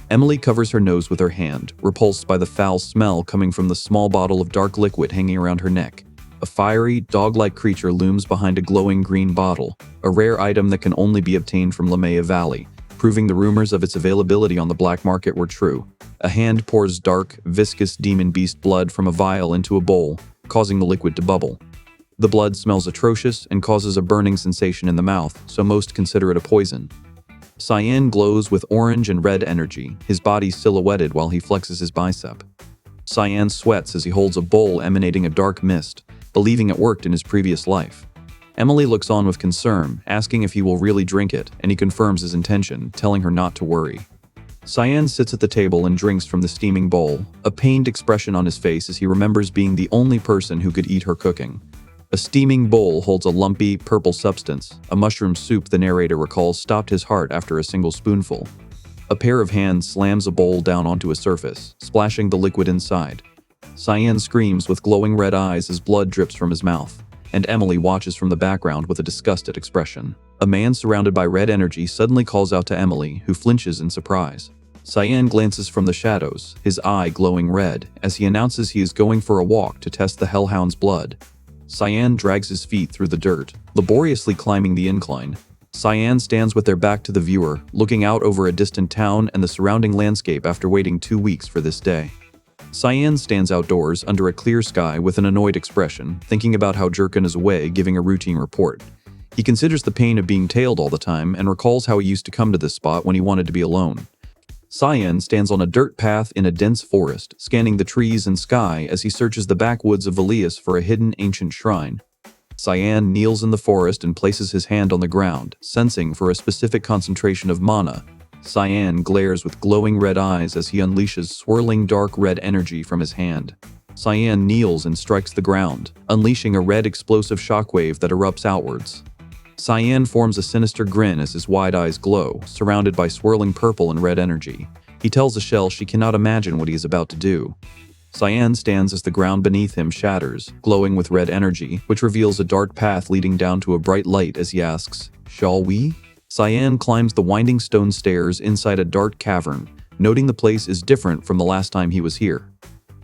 Emily covers her nose with her hand, repulsed by the foul smell coming from the small bottle of dark liquid hanging around her neck. A fiery, dog-like creature looms behind a glowing green bottle, a rare item that can only be obtained from Lamea Valley, proving the rumors of its availability on the black market were true. A hand pours dark, viscous demon beast blood from a vial into a bowl, causing the liquid to bubble. The blood smells atrocious and causes a burning sensation in the mouth, so most consider it a poison. Cyan glows with orange and red energy, his body silhouetted while he flexes his bicep. Cyan sweats as he holds a bowl emanating a dark mist, believing it worked in his previous life. Emily looks on with concern, asking if he will really drink it, and he confirms his intention, telling her not to worry. Cyan sits at the table and drinks from the steaming bowl, a pained expression on his face as he remembers being the only person who could eat her cooking. A steaming bowl holds a lumpy, purple substance, a mushroom soup the narrator recalls stopped his heart after a single spoonful. A pair of hands slams a bowl down onto a surface, splashing the liquid inside. Cyan screams with glowing red eyes as blood drips from his mouth, and Emily watches from the background with a disgusted expression. A man surrounded by red energy suddenly calls out to Emily, who flinches in surprise. Cyan glances from the shadows, his eye glowing red, as he announces he is going for a walk to test the hellhound's blood. Cyan drags his feet through the dirt, laboriously climbing the incline. Cyan stands with their back to the viewer, looking out over a distant town and the surrounding landscape after waiting 2 weeks for this day. Cyan stands outdoors under a clear sky with an annoyed expression, thinking about how Jurkin is away giving a routine report. He considers the pain of being tailed all the time and recalls how he used to come to this spot when he wanted to be alone. Cyan stands on a dirt path in a dense forest, scanning the trees and sky as he searches the backwoods of Ellis for a hidden ancient shrine. Cyan kneels in the forest and places his hand on the ground, sensing for a specific concentration of mana. Cyan glares with glowing red eyes as he unleashes swirling dark red energy from his hand. Cyan kneels and strikes the ground, unleashing a red explosive shockwave that erupts outwards. Cyan forms a sinister grin as his wide eyes glow, surrounded by swirling purple and red energy. He tells the shell she cannot imagine what he is about to do. Cyan stands as the ground beneath him shatters, glowing with red energy, which reveals a dark path leading down to a bright light as he asks, "Shall we?" Cyan climbs the winding stone stairs inside a dark cavern, noting the place is different from the last time he was here.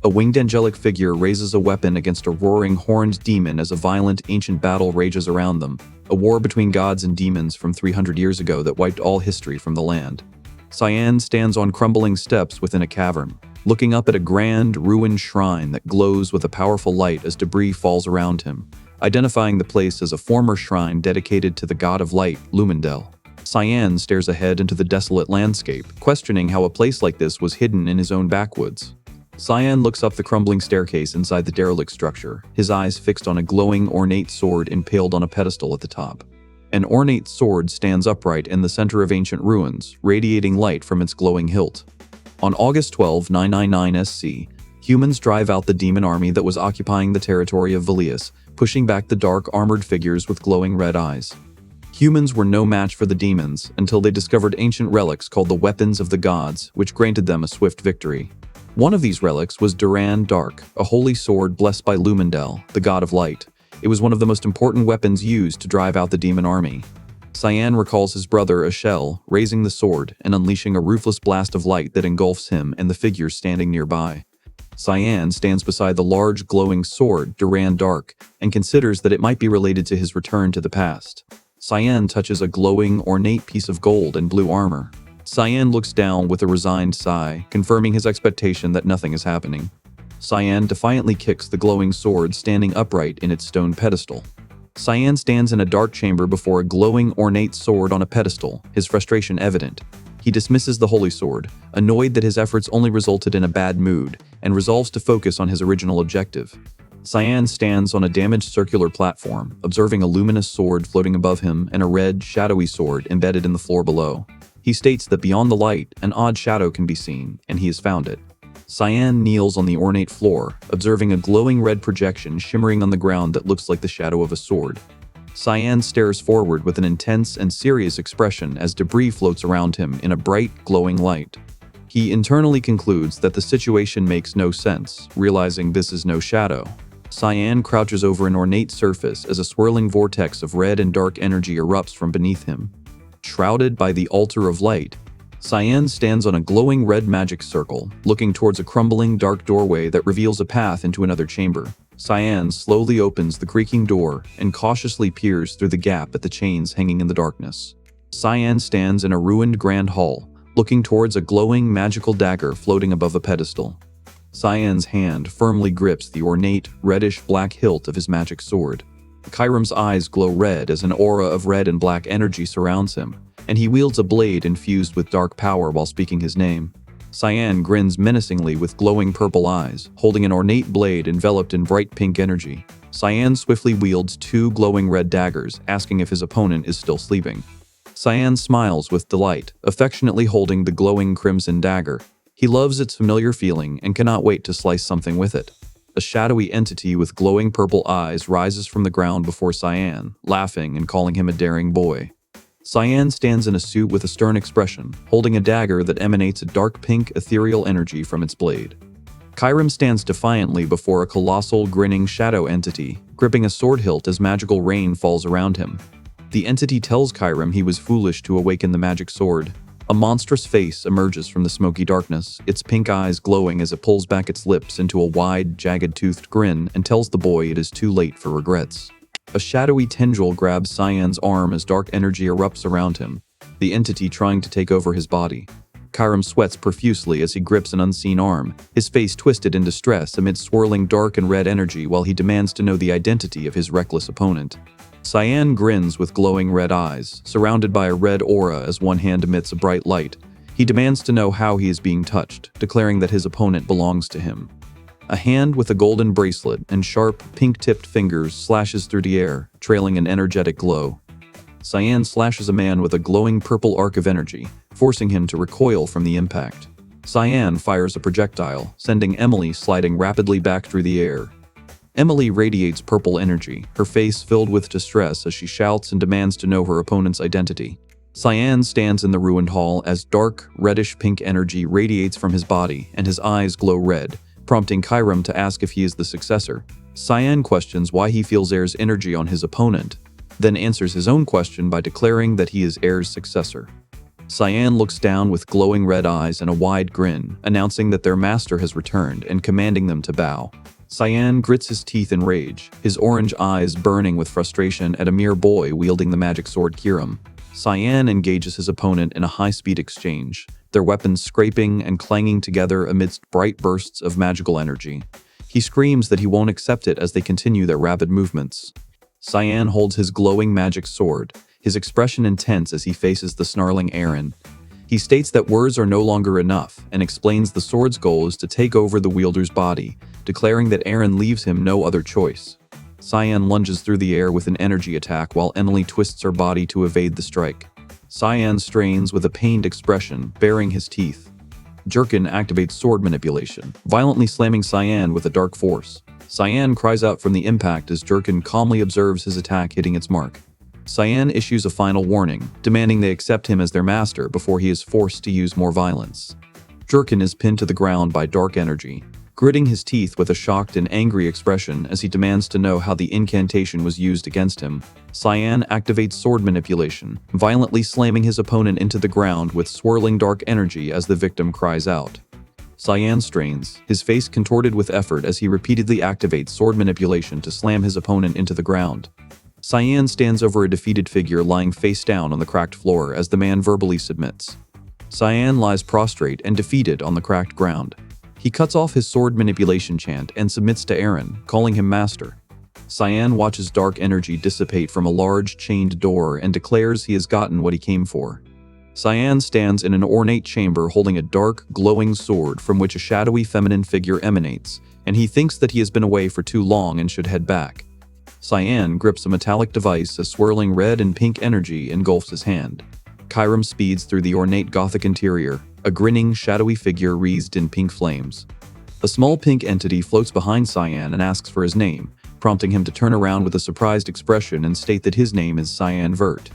A winged angelic figure raises a weapon against a roaring horned demon as a violent ancient battle rages around them, a war between gods and demons from 300 years ago that wiped all history from the land. Cyan stands on crumbling steps within a cavern, looking up at a grand, ruined shrine that glows with a powerful light as debris falls around him, identifying the place as a former shrine dedicated to the god of light, Lumendel. Cyan stares ahead into the desolate landscape, questioning how a place like this was hidden in his own backwoods. Cyan looks up the crumbling staircase inside the derelict structure, his eyes fixed on a glowing, ornate sword impaled on a pedestal at the top. An ornate sword stands upright in the center of ancient ruins, radiating light from its glowing hilt. On August 12, 999 SC, humans drive out the demon army that was occupying the territory of Ellis, pushing back the dark, armored figures with glowing red eyes. Humans were no match for the demons until they discovered ancient relics called the Weapons of the Gods, which granted them a swift victory. One of these relics was Duran Dark, a holy sword blessed by Lumendel, the god of light. It was one of the most important weapons used to drive out the demon army. Cyan recalls his brother Ashel raising the sword and unleashing a ruthless blast of light that engulfs him and the figures standing nearby. Cyan stands beside the large glowing sword Duran Dark and considers that it might be related to his return to the past. Cyan touches a glowing, ornate piece of gold and blue armor. Cyan looks down with a resigned sigh, confirming his expectation that nothing is happening. Cyan defiantly kicks the glowing sword standing upright in its stone pedestal. Cyan stands in a dark chamber before a glowing, ornate sword on a pedestal, his frustration evident. He dismisses the holy sword, annoyed that his efforts only resulted in a bad mood, and resolves to focus on his original objective. Cyan stands on a damaged circular platform, observing a luminous sword floating above him and a red, shadowy sword embedded in the floor below. He states that beyond the light, an odd shadow can be seen, and he has found it. Cyan kneels on the ornate floor, observing a glowing red projection shimmering on the ground that looks like the shadow of a sword. Cyan stares forward with an intense and serious expression as debris floats around him in a bright, glowing light. He internally concludes that the situation makes no sense, realizing this is no shadow. Cyan crouches over an ornate surface as a swirling vortex of red and dark energy erupts from beneath him. Shrouded by the altar of light, Cyan stands on a glowing red magic circle, looking towards a crumbling dark doorway that reveals a path into another chamber. Cyan slowly opens the creaking door and cautiously peers through the gap at the chains hanging in the darkness. Cyan stands in a ruined grand hall, looking towards a glowing magical dagger floating above a pedestal. Cyan's hand firmly grips the ornate, reddish-black hilt of his magic sword. Kyram's eyes glow red as an aura of red and black energy surrounds him, and he wields a blade infused with dark power while speaking his name. Cyan grins menacingly with glowing purple eyes, holding an ornate blade enveloped in bright pink energy. Cyan swiftly wields two glowing red daggers, asking if his opponent is still sleeping. Cyan smiles with delight, affectionately holding the glowing crimson dagger. He loves its familiar feeling and cannot wait to slice something with it. A shadowy entity with glowing purple eyes rises from the ground before Cyan, laughing and calling him a daring boy. Cyan stands in a suit with a stern expression, holding a dagger that emanates a dark pink ethereal energy from its blade. Kyram stands defiantly before a colossal, grinning shadow entity, gripping a sword hilt as magical rain falls around him. The entity tells Kyram he was foolish to awaken the magic sword. A monstrous face emerges from the smoky darkness, its pink eyes glowing as it pulls back its lips into a wide, jagged-toothed grin and tells the boy it is too late for regrets. A shadowy tendril grabs Cyan's arm as dark energy erupts around him, the entity trying to take over his body. Kyram sweats profusely as he grips an unseen arm, his face twisted in distress amid swirling dark and red energy while he demands to know the identity of his reckless opponent. Cyan grins with glowing red eyes, surrounded by a red aura as one hand emits a bright light. He demands to know how he is being touched, declaring that his opponent belongs to him. A hand with a golden bracelet and sharp, pink-tipped fingers slashes through the air, trailing an energetic glow. Cyan slashes a man with a glowing purple arc of energy, forcing him to recoil from the impact. Cyan fires a projectile, sending Emily sliding rapidly back through the air. Emily radiates purple energy, her face filled with distress as she shouts and demands to know her opponent's identity. Cyan stands in the ruined hall as dark, reddish-pink energy radiates from his body and his eyes glow red, prompting Kyram to ask if he is the successor. Cyan questions why he feels Air's energy on his opponent, then answers his own question by declaring that he is Air's successor. Cyan looks down with glowing red eyes and a wide grin, announcing that their master has returned and commanding them to bow. Cyan grits his teeth in rage, his orange eyes burning with frustration at a mere boy wielding the magic sword Kyram. Cyan engages his opponent in a high-speed exchange, their weapons scraping and clanging together amidst bright bursts of magical energy. He screams that he won't accept it as they continue their rapid movements. Cyan holds his glowing magic sword, his expression intense as he faces the snarling Aaron. He states that words are no longer enough and explains the sword's goal is to take over the wielder's body, declaring that Aaron leaves him no other choice. Cyan lunges through the air with an energy attack while Emily twists her body to evade the strike. Cyan strains with a pained expression, baring his teeth. Jurkin activates sword manipulation, violently slamming Cyan with a dark force. Cyan cries out from the impact as Jurkin calmly observes his attack hitting its mark. Cyan issues a final warning, demanding they accept him as their master before he is forced to use more violence. Jurkin is pinned to the ground by dark energy, gritting his teeth with a shocked and angry expression as he demands to know how the incantation was used against him. Cyan activates sword manipulation, violently slamming his opponent into the ground with swirling dark energy as the victim cries out. Cyan strains, his face contorted with effort as he repeatedly activates sword manipulation to slam his opponent into the ground. Cyan stands over a defeated figure lying face down on the cracked floor as the man verbally submits. Cyan lies prostrate and defeated on the cracked ground. He cuts off his sword manipulation chant and submits to Aaron, calling him master. Cyan watches dark energy dissipate from a large chained door and declares he has gotten what he came for. Cyan stands in an ornate chamber holding a dark, glowing sword from which a shadowy feminine figure emanates, and he thinks that he has been away for too long and should head back. Cyan grips a metallic device as swirling red and pink energy engulfs his hand. Kyram speeds through the ornate Gothic interior, a grinning, shadowy figure wreathed in pink flames. A small pink entity floats behind Cyan and asks for his name, prompting him to turn around with a surprised expression and state that his name is Cyan Vert.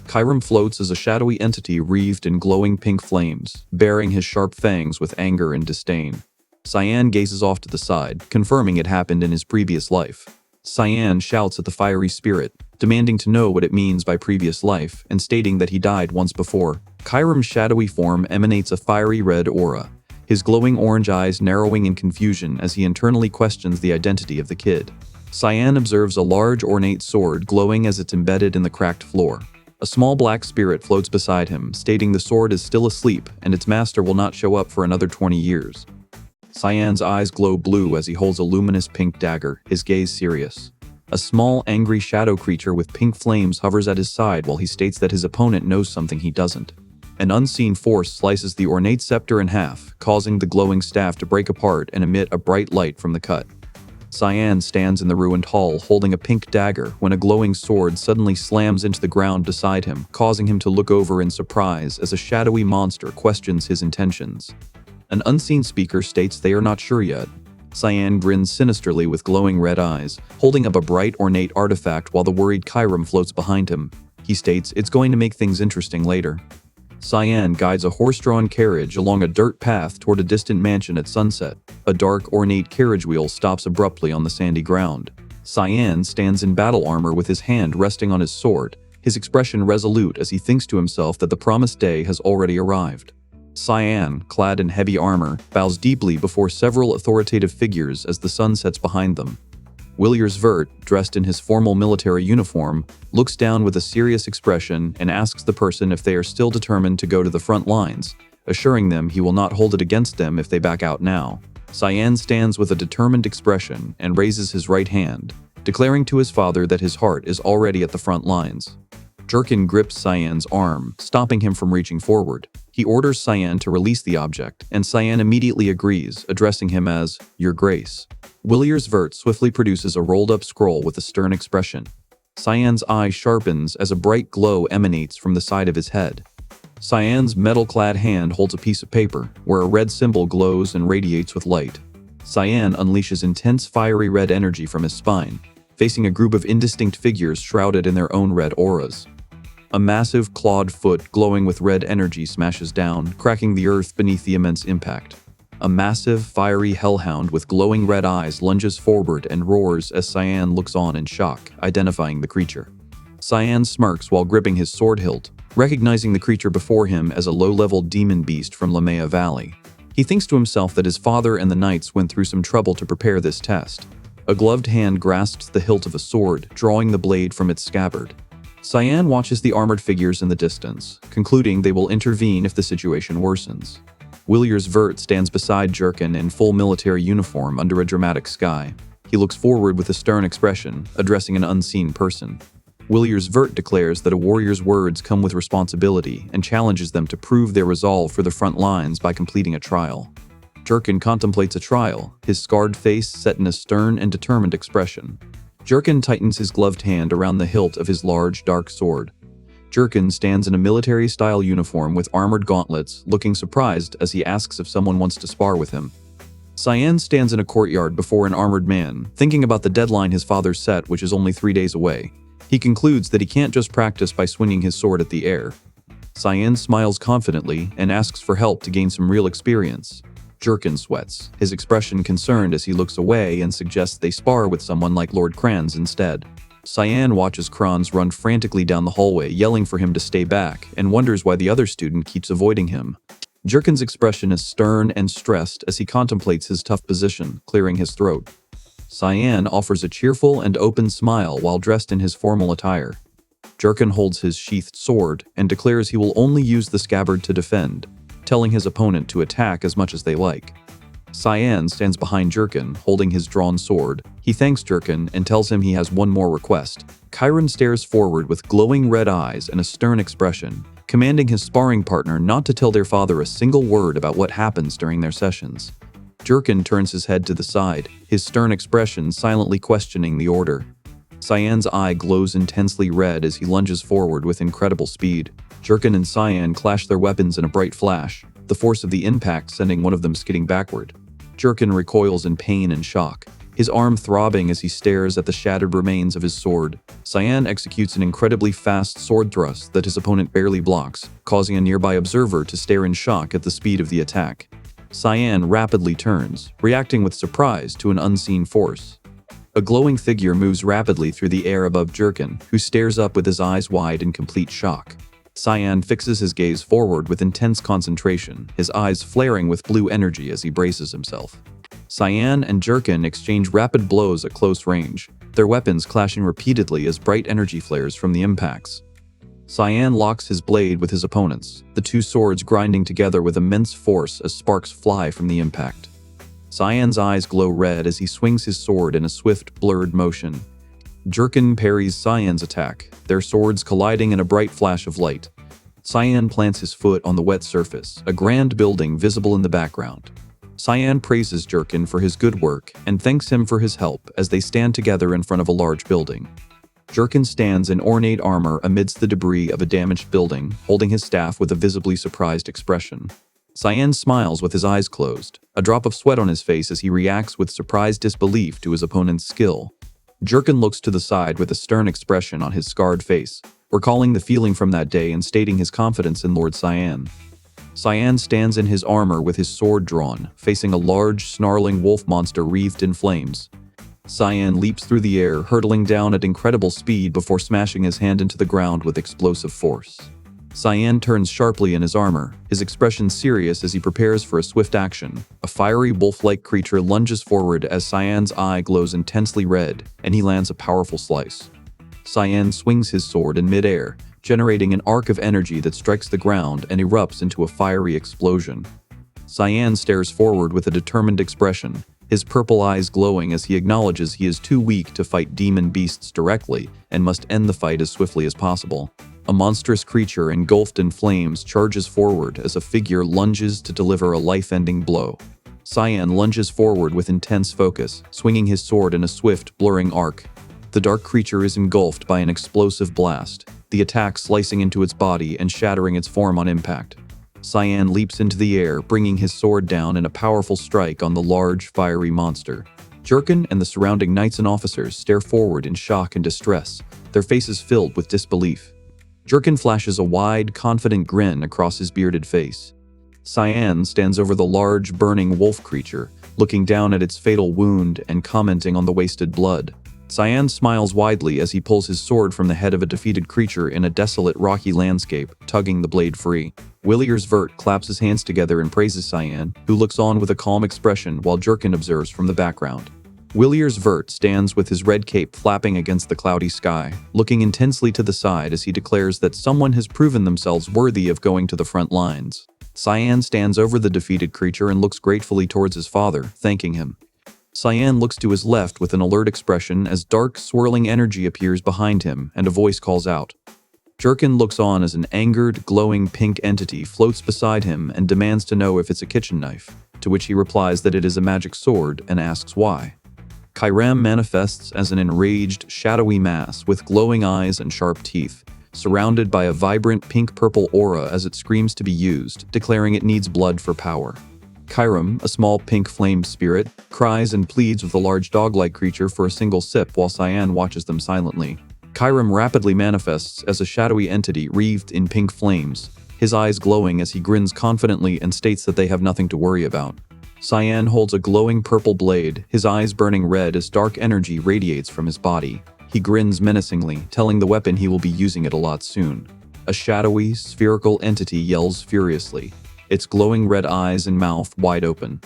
Kyram floats as a shadowy entity wreathed in glowing pink flames, baring his sharp fangs with anger and disdain. Cyan gazes off to the side, confirming it happened in his previous life. Cyan shouts at the fiery spirit, demanding to know what it means by previous life, and stating that he died once before. Kyram's shadowy form emanates a fiery red aura, his glowing orange eyes narrowing in confusion as he internally questions the identity of the kid. Cyan observes a large ornate sword glowing as it's embedded in the cracked floor. A small black spirit floats beside him, stating the sword is still asleep and its master will not show up for another 20 years. Cyan's eyes glow blue as he holds a luminous pink dagger, his gaze serious. A small, angry shadow creature with pink flames hovers at his side while he states that his opponent knows something he doesn't. An unseen force slices the ornate scepter in half, causing the glowing staff to break apart and emit a bright light from the cut. Cyan stands in the ruined hall holding a pink dagger when a glowing sword suddenly slams into the ground beside him, causing him to look over in surprise as a shadowy monster questions his intentions. An unseen speaker states they are not sure yet. Cyan grins sinisterly with glowing red eyes, holding up a bright, ornate artifact while the worried Kyram floats behind him. He states it's going to make things interesting later. Cyan guides a horse-drawn carriage along a dirt path toward a distant mansion at sunset. A dark, ornate carriage wheel stops abruptly on the sandy ground. Cyan stands in battle armor with his hand resting on his sword, his expression resolute as he thinks to himself that the promised day has already arrived. Cyan, clad in heavy armor, bows deeply before several authoritative figures as the sun sets behind them. Williers Vert, dressed in his formal military uniform, looks down with a serious expression and asks the person if they are still determined to go to the front lines, assuring them he will not hold it against them if they back out now. Cyan stands with a determined expression and raises his right hand, declaring to his father that his heart is already at the front lines. Jerkin grips Cyan's arm, stopping him from reaching forward. He orders Cyan to release the object, and Cyan immediately agrees, addressing him as, "Your Grace." Williers Vert swiftly produces a rolled-up scroll with a stern expression. Cyan's eye sharpens as a bright glow emanates from the side of his head. Cyan's metal-clad hand holds a piece of paper, where a red symbol glows and radiates with light. Cyan unleashes intense fiery red energy from his spine, facing a group of indistinct figures shrouded in their own red auras. A massive clawed foot glowing with red energy smashes down, cracking the earth beneath the immense impact. A massive, fiery hellhound with glowing red eyes lunges forward and roars as Cyan looks on in shock, identifying the creature. Cyan smirks while gripping his sword hilt, recognizing the creature before him as a low-level demon beast from Lamea Valley. He thinks to himself that his father and the knights went through some trouble to prepare this test. A gloved hand grasps the hilt of a sword, drawing the blade from its scabbard. Cyan watches the armored figures in the distance, concluding they will intervene if the situation worsens. Williers Vert stands beside Jerkin in full military uniform under a dramatic sky. He looks forward with a stern expression, addressing an unseen person. Williers Vert declares that a warrior's words come with responsibility and challenges them to prove their resolve for the front lines by completing a trial. Jerkin contemplates a trial, his scarred face set in a stern and determined expression. Jerkin tightens his gloved hand around the hilt of his large, dark sword. Jerkin stands in a military-style uniform with armored gauntlets, looking surprised as he asks if someone wants to spar with him. Cyan stands in a courtyard before an armored man, thinking about the deadline his father set, which is only 3 days away. He concludes that he can't just practice by swinging his sword at the air. Cyan smiles confidently and asks for help to gain some real experience. Jerkin sweats, his expression concerned as he looks away and suggests they spar with someone like Lord Kranz instead. Cyan watches Kranz run frantically down the hallway, yelling for him to stay back, and wonders why the other student keeps avoiding him. Jerkin's expression is stern and stressed as he contemplates his tough position, clearing his throat. Cyan offers a cheerful and open smile while dressed in his formal attire. Jerkin holds his sheathed sword and declares he will only use the scabbard to defend, telling his opponent to attack as much as they like. Cyan stands behind Jerkin, holding his drawn sword. He thanks Jerkin and tells him he has one more request. Chiron stares forward with glowing red eyes and a stern expression, commanding his sparring partner not to tell their father a single word about what happens during their sessions. Jerkin turns his head to the side, his stern expression silently questioning the order. Cyan's eye glows intensely red as he lunges forward with incredible speed. Jerkin and Cyan clash their weapons in a bright flash, the force of the impact sending one of them skidding backward. Jerkin recoils in pain and shock, his arm throbbing as he stares at the shattered remains of his sword. Cyan executes an incredibly fast sword thrust that his opponent barely blocks, causing a nearby observer to stare in shock at the speed of the attack. Cyan rapidly turns, reacting with surprise to an unseen force. A glowing figure moves rapidly through the air above Jerkin, who stares up with his eyes wide in complete shock. Cyan fixes his gaze forward with intense concentration, his eyes flaring with blue energy as he braces himself. Cyan and Jerkin exchange rapid blows at close range, their weapons clashing repeatedly as bright energy flares from the impacts. Cyan locks his blade with his opponent's, the two swords grinding together with immense force as sparks fly from the impact. Cyan's eyes glow red as he swings his sword in a swift, blurred motion. Jerkin parries Cyan's attack, their swords colliding in a bright flash of light. Cyan plants his foot on the wet surface, a grand building visible in the background. Cyan praises Jurkin for his good work and thanks him for his help as they stand together in front of a large building. Jurkin stands in ornate armor amidst the debris of a damaged building, holding his staff with a visibly surprised expression. Cyan smiles with his eyes closed, a drop of sweat on his face as he reacts with surprised disbelief to his opponent's skill. Jurkin looks to the side with a stern expression on his scarred face, recalling the feeling from that day and stating his confidence in Lord Cyan. Cyan stands in his armor with his sword drawn, facing a large, snarling wolf monster wreathed in flames. Cyan leaps through the air, hurtling down at incredible speed before smashing his hand into the ground with explosive force. Cyan turns sharply in his armor, his expression serious as he prepares for a swift action. A fiery wolf-like creature lunges forward as Cyan's eye glows intensely red, and he lands a powerful slice. Cyan swings his sword in midair, generating an arc of energy that strikes the ground and erupts into a fiery explosion. Cyan stares forward with a determined expression, his purple eyes glowing as he acknowledges he is too weak to fight demon beasts directly and must end the fight as swiftly as possible. A monstrous creature engulfed in flames charges forward as a figure lunges to deliver a life-ending blow. Cyan lunges forward with intense focus, swinging his sword in a swift, blurring arc. The dark creature is engulfed by an explosive blast, the attack slicing into its body and shattering its form on impact. Cyan leaps into the air, bringing his sword down in a powerful strike on the large, fiery monster. Jurkin and the surrounding knights and officers stare forward in shock and distress, their faces filled with disbelief. Jurkin flashes a wide, confident grin across his bearded face. Cyan stands over the large, burning wolf creature, looking down at its fatal wound and commenting on the wasted blood. Cyan smiles widely as he pulls his sword from the head of a defeated creature in a desolate, rocky landscape, tugging the blade free. Williers Vert claps his hands together and praises Cyan, who looks on with a calm expression while Jurkin observes from the background. Williers Vert stands with his red cape flapping against the cloudy sky, looking intensely to the side as he declares that someone has proven themselves worthy of going to the front lines. Cyan stands over the defeated creature and looks gratefully towards his father, thanking him. Cyan looks to his left with an alert expression as dark, swirling energy appears behind him and a voice calls out. Jurkin looks on as an angered, glowing pink entity floats beside him and demands to know if it's a kitchen knife, to which he replies that it is a magic sword and asks why. Kairam manifests as an enraged, shadowy mass with glowing eyes and sharp teeth, surrounded by a vibrant pink-purple aura as it screams to be used, declaring it needs blood for power. Kairam, a small pink-flamed spirit, cries and pleads with the large dog-like creature for a single sip while Cyan watches them silently. Kairam rapidly manifests as a shadowy entity wreathed in pink flames, his eyes glowing as he grins confidently and states that they have nothing to worry about. Cyan holds a glowing purple blade, his eyes burning red as dark energy radiates from his body. He grins menacingly, telling the weapon he will be using it a lot soon. A shadowy, spherical entity yells furiously, its glowing red eyes and mouth wide open.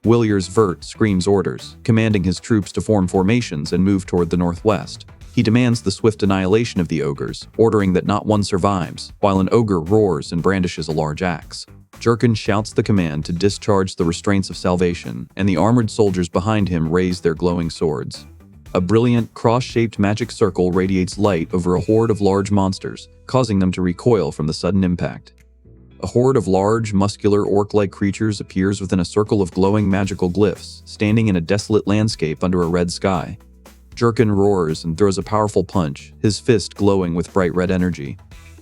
Williers Vert screams orders, commanding his troops to form formations and move toward the northwest. He demands the swift annihilation of the ogres, ordering that not one survives, while an ogre roars and brandishes a large axe. Jurkin shouts the command to discharge the restraints of salvation, and the armored soldiers behind him raise their glowing swords. A brilliant, cross-shaped magic circle radiates light over a horde of large monsters, causing them to recoil from the sudden impact. A horde of large, muscular, orc-like creatures appears within a circle of glowing magical glyphs, standing in a desolate landscape under a red sky. Jurkin roars and throws a powerful punch, his fist glowing with bright red energy.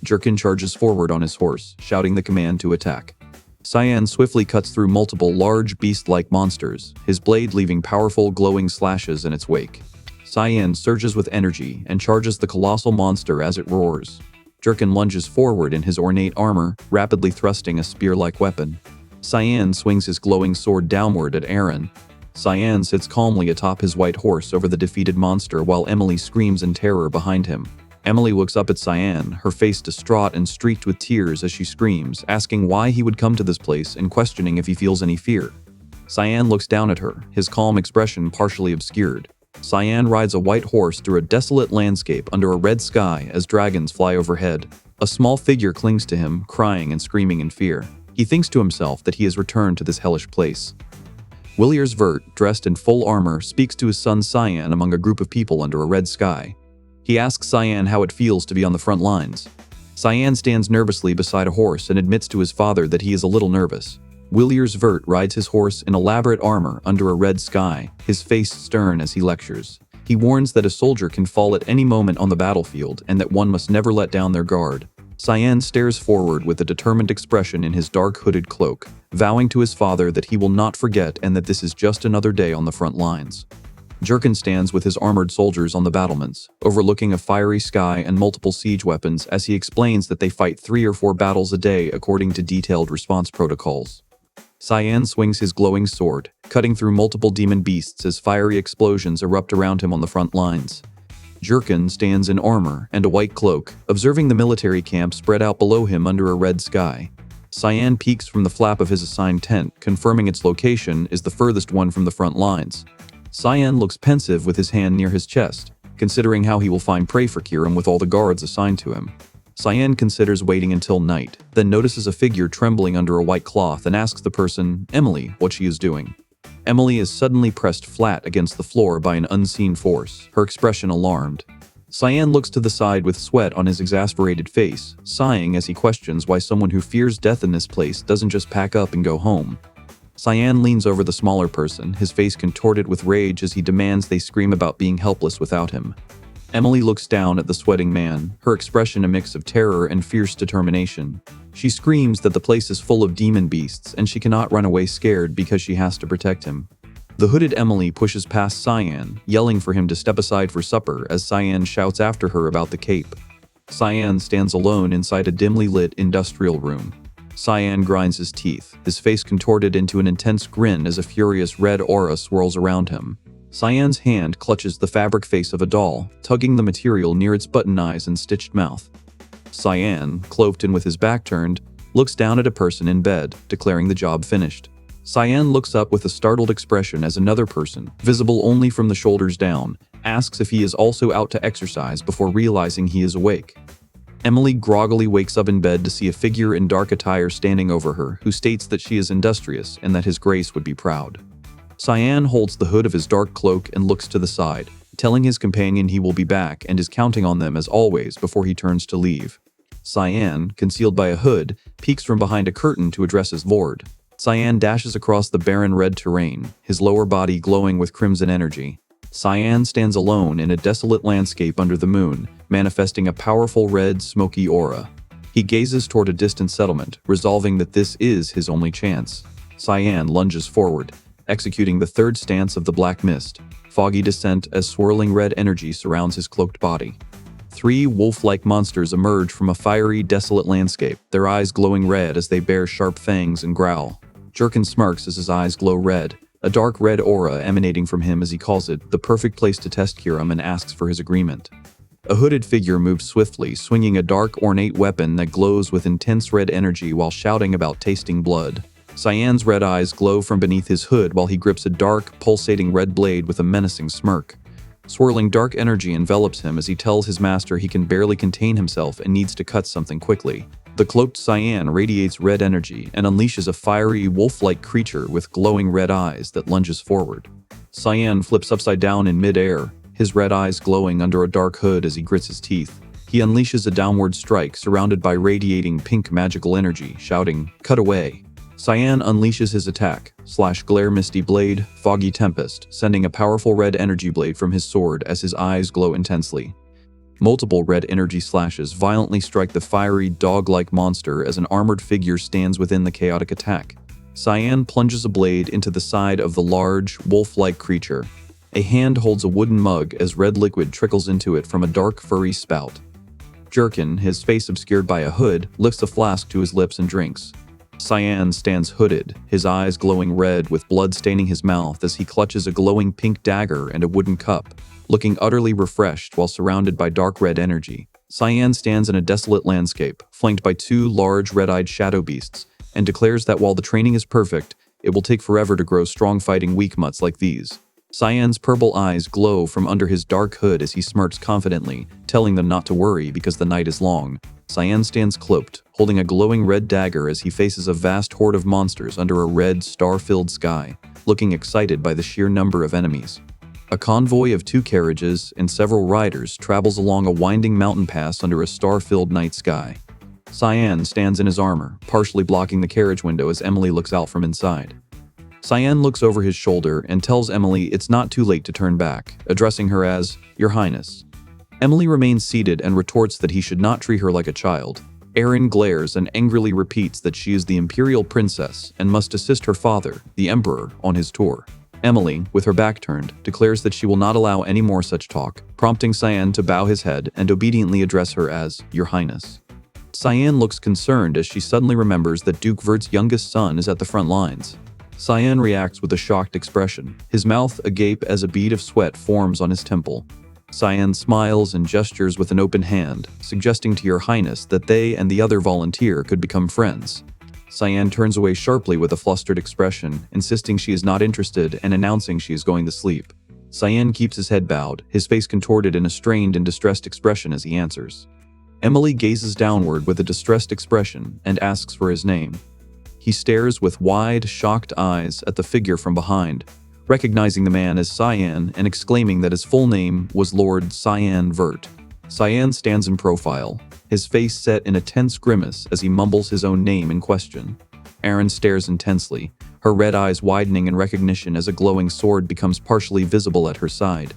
Jurkin charges forward on his horse, shouting the command to attack. Cyan swiftly cuts through multiple large beast-like monsters, his blade leaving powerful, glowing slashes in its wake. Cyan surges with energy and charges the colossal monster as it roars. Jurkin lunges forward in his ornate armor, rapidly thrusting a spear-like weapon. Cyan swings his glowing sword downward at Aaron. Cyan sits calmly atop his white horse over the defeated monster while Emily screams in terror behind him. Emily looks up at Cyan, her face distraught and streaked with tears as she screams, asking why he would come to this place and questioning if he feels any fear. Cyan looks down at her, his calm expression partially obscured. Cyan rides a white horse through a desolate landscape under a red sky as dragons fly overhead. A small figure clings to him, crying and screaming in fear. He thinks to himself that he has returned to this hellish place. Williers Vert, dressed in full armor, speaks to his son Cyan among a group of people under a red sky. He asks Cyan how it feels to be on the front lines. Cyan stands nervously beside a horse and admits to his father that he is a little nervous. Williers Vert rides his horse in elaborate armor under a red sky, his face stern as he lectures. He warns that a soldier can fall at any moment on the battlefield and that one must never let down their guard. Cyan stares forward with a determined expression in his dark hooded cloak, vowing to his father that he will not forget and that this is just another day on the front lines. Jurkin stands with his armored soldiers on the battlements, overlooking a fiery sky and multiple siege weapons as he explains that they fight 3 or 4 battles a day according to detailed response protocols. Cyan swings his glowing sword, cutting through multiple demon beasts as fiery explosions erupt around him on the front lines. Jurkin stands in armor and a white cloak, observing the military camp spread out below him under a red sky. Cyan peeks from the flap of his assigned tent, confirming its location is the furthest one from the front lines. Cyan looks pensive with his hand near his chest, considering how he will find prey for Kiram with all the guards assigned to him. Cyan considers waiting until night, then notices a figure trembling under a white cloth and asks the person, Emily, what she is doing. Emily is suddenly pressed flat against the floor by an unseen force, her expression alarmed. Cyan looks to the side with sweat on his exasperated face, sighing as he questions why someone who fears death in this place doesn't just pack up and go home. Cyan leans over the smaller person, his face contorted with rage as he demands they scream about being helpless without him. Emily looks down at the sweating man, her expression a mix of terror and fierce determination. She screams that the place is full of demon beasts and she cannot run away scared because she has to protect him. The hooded Emily pushes past Cyan, yelling for him to step aside for supper as Cyan shouts after her about the cape. Cyan stands alone inside a dimly lit industrial room. Cyan grinds his teeth, his face contorted into an intense grin as a furious red aura swirls around him. Cyan's hand clutches the fabric face of a doll, tugging the material near its button eyes and stitched mouth. Cyan, cloaked and with his back turned, looks down at a person in bed, declaring the job finished. Cyan looks up with a startled expression as another person, visible only from the shoulders down, asks if he is also out to exercise before realizing he is awake. Emily groggily wakes up in bed to see a figure in dark attire standing over her who states that she is industrious and that his grace would be proud. Cyan holds the hood of his dark cloak and looks to the side, telling his companion he will be back and is counting on them as always before he turns to leave. Cyan, concealed by a hood, peeks from behind a curtain to address his lord. Cyan dashes across the barren red terrain, his lower body glowing with crimson energy. Cyan stands alone in a desolate landscape under the moon, manifesting a powerful red, smoky aura. He gazes toward a distant settlement, resolving that this is his only chance. Cyan lunges forward, executing the third stance of the Black Mist, foggy descent as swirling red energy surrounds his cloaked body. 3 wolf-like monsters emerge from a fiery, desolate landscape, their eyes glowing red as they bare sharp fangs and growl. Jurkin smirks as his eyes glow red, a dark red aura emanating from him as he calls it the perfect place to test Kiram and asks for his agreement. A hooded figure moves swiftly, swinging a dark, ornate weapon that glows with intense red energy while shouting about tasting blood. Cyan's red eyes glow from beneath his hood while he grips a dark, pulsating red blade with a menacing smirk. Swirling dark energy envelops him as he tells his master he can barely contain himself and needs to cut something quickly. The cloaked Cyan radiates red energy and unleashes a fiery, wolf-like creature with glowing red eyes that lunges forward. Cyan flips upside down in mid-air, his red eyes glowing under a dark hood as he grits his teeth. He unleashes a downward strike surrounded by radiating pink magical energy, shouting, "Cut away!" Cyan unleashes his attack, Glare Misty Blade, Foggy Tempest, sending a powerful red energy blade from his sword as his eyes glow intensely. Multiple red energy slashes violently strike the fiery, dog-like monster as an armored figure stands within the chaotic attack. Cyan plunges a blade into the side of the large, wolf-like creature. A hand holds a wooden mug as red liquid trickles into it from a dark, furry spout. Jurkin, his face obscured by a hood, lifts a flask to his lips and drinks. Cyan stands hooded, his eyes glowing red with blood staining his mouth as he clutches a glowing pink dagger and a wooden cup, looking utterly refreshed while surrounded by dark red energy. Cyan stands in a desolate landscape, flanked by 2 large red-eyed shadow beasts, and declares that while the training is perfect, it will take forever to grow strong fighting weak mutts like these. Cyan's purple eyes glow from under his dark hood as he smirks confidently, telling them not to worry because the night is long. Cyan stands cloaked, holding a glowing red dagger as he faces a vast horde of monsters under a red, star-filled sky, looking excited by the sheer number of enemies. A convoy of 2 carriages and several riders travels along a winding mountain pass under a star-filled night sky. Cyan stands in his armor, partially blocking the carriage window as Emily looks out from inside. Cyan looks over his shoulder and tells Emily it's not too late to turn back, addressing her as, "Your Highness." Emily remains seated and retorts that he should not treat her like a child. Aaron glares and angrily repeats that she is the imperial princess and must assist her father, the emperor, on his tour. Emily, with her back turned, declares that she will not allow any more such talk, prompting Cyan to bow his head and obediently address her as, "Your Highness." Cyan looks concerned as she suddenly remembers that Duke Vert's youngest son is at the front lines. Cyan reacts with a shocked expression, his mouth agape as a bead of sweat forms on his temple. Cyan smiles and gestures with an open hand, suggesting to Your Highness that they and the other volunteer could become friends. Cyan turns away sharply with a flustered expression, insisting she is not interested and announcing she is going to sleep. Cyan keeps his head bowed, his face contorted in a strained and distressed expression as he answers. Emily gazes downward with a distressed expression and asks for his name. He stares with wide, shocked eyes at the figure from behind, recognizing the man as Cyan and exclaiming that his full name was Lord Cyan Vert. Cyan stands in profile, his face set in a tense grimace as he mumbles his own name in question. Aaron stares intensely, her red eyes widening in recognition as a glowing sword becomes partially visible at her side.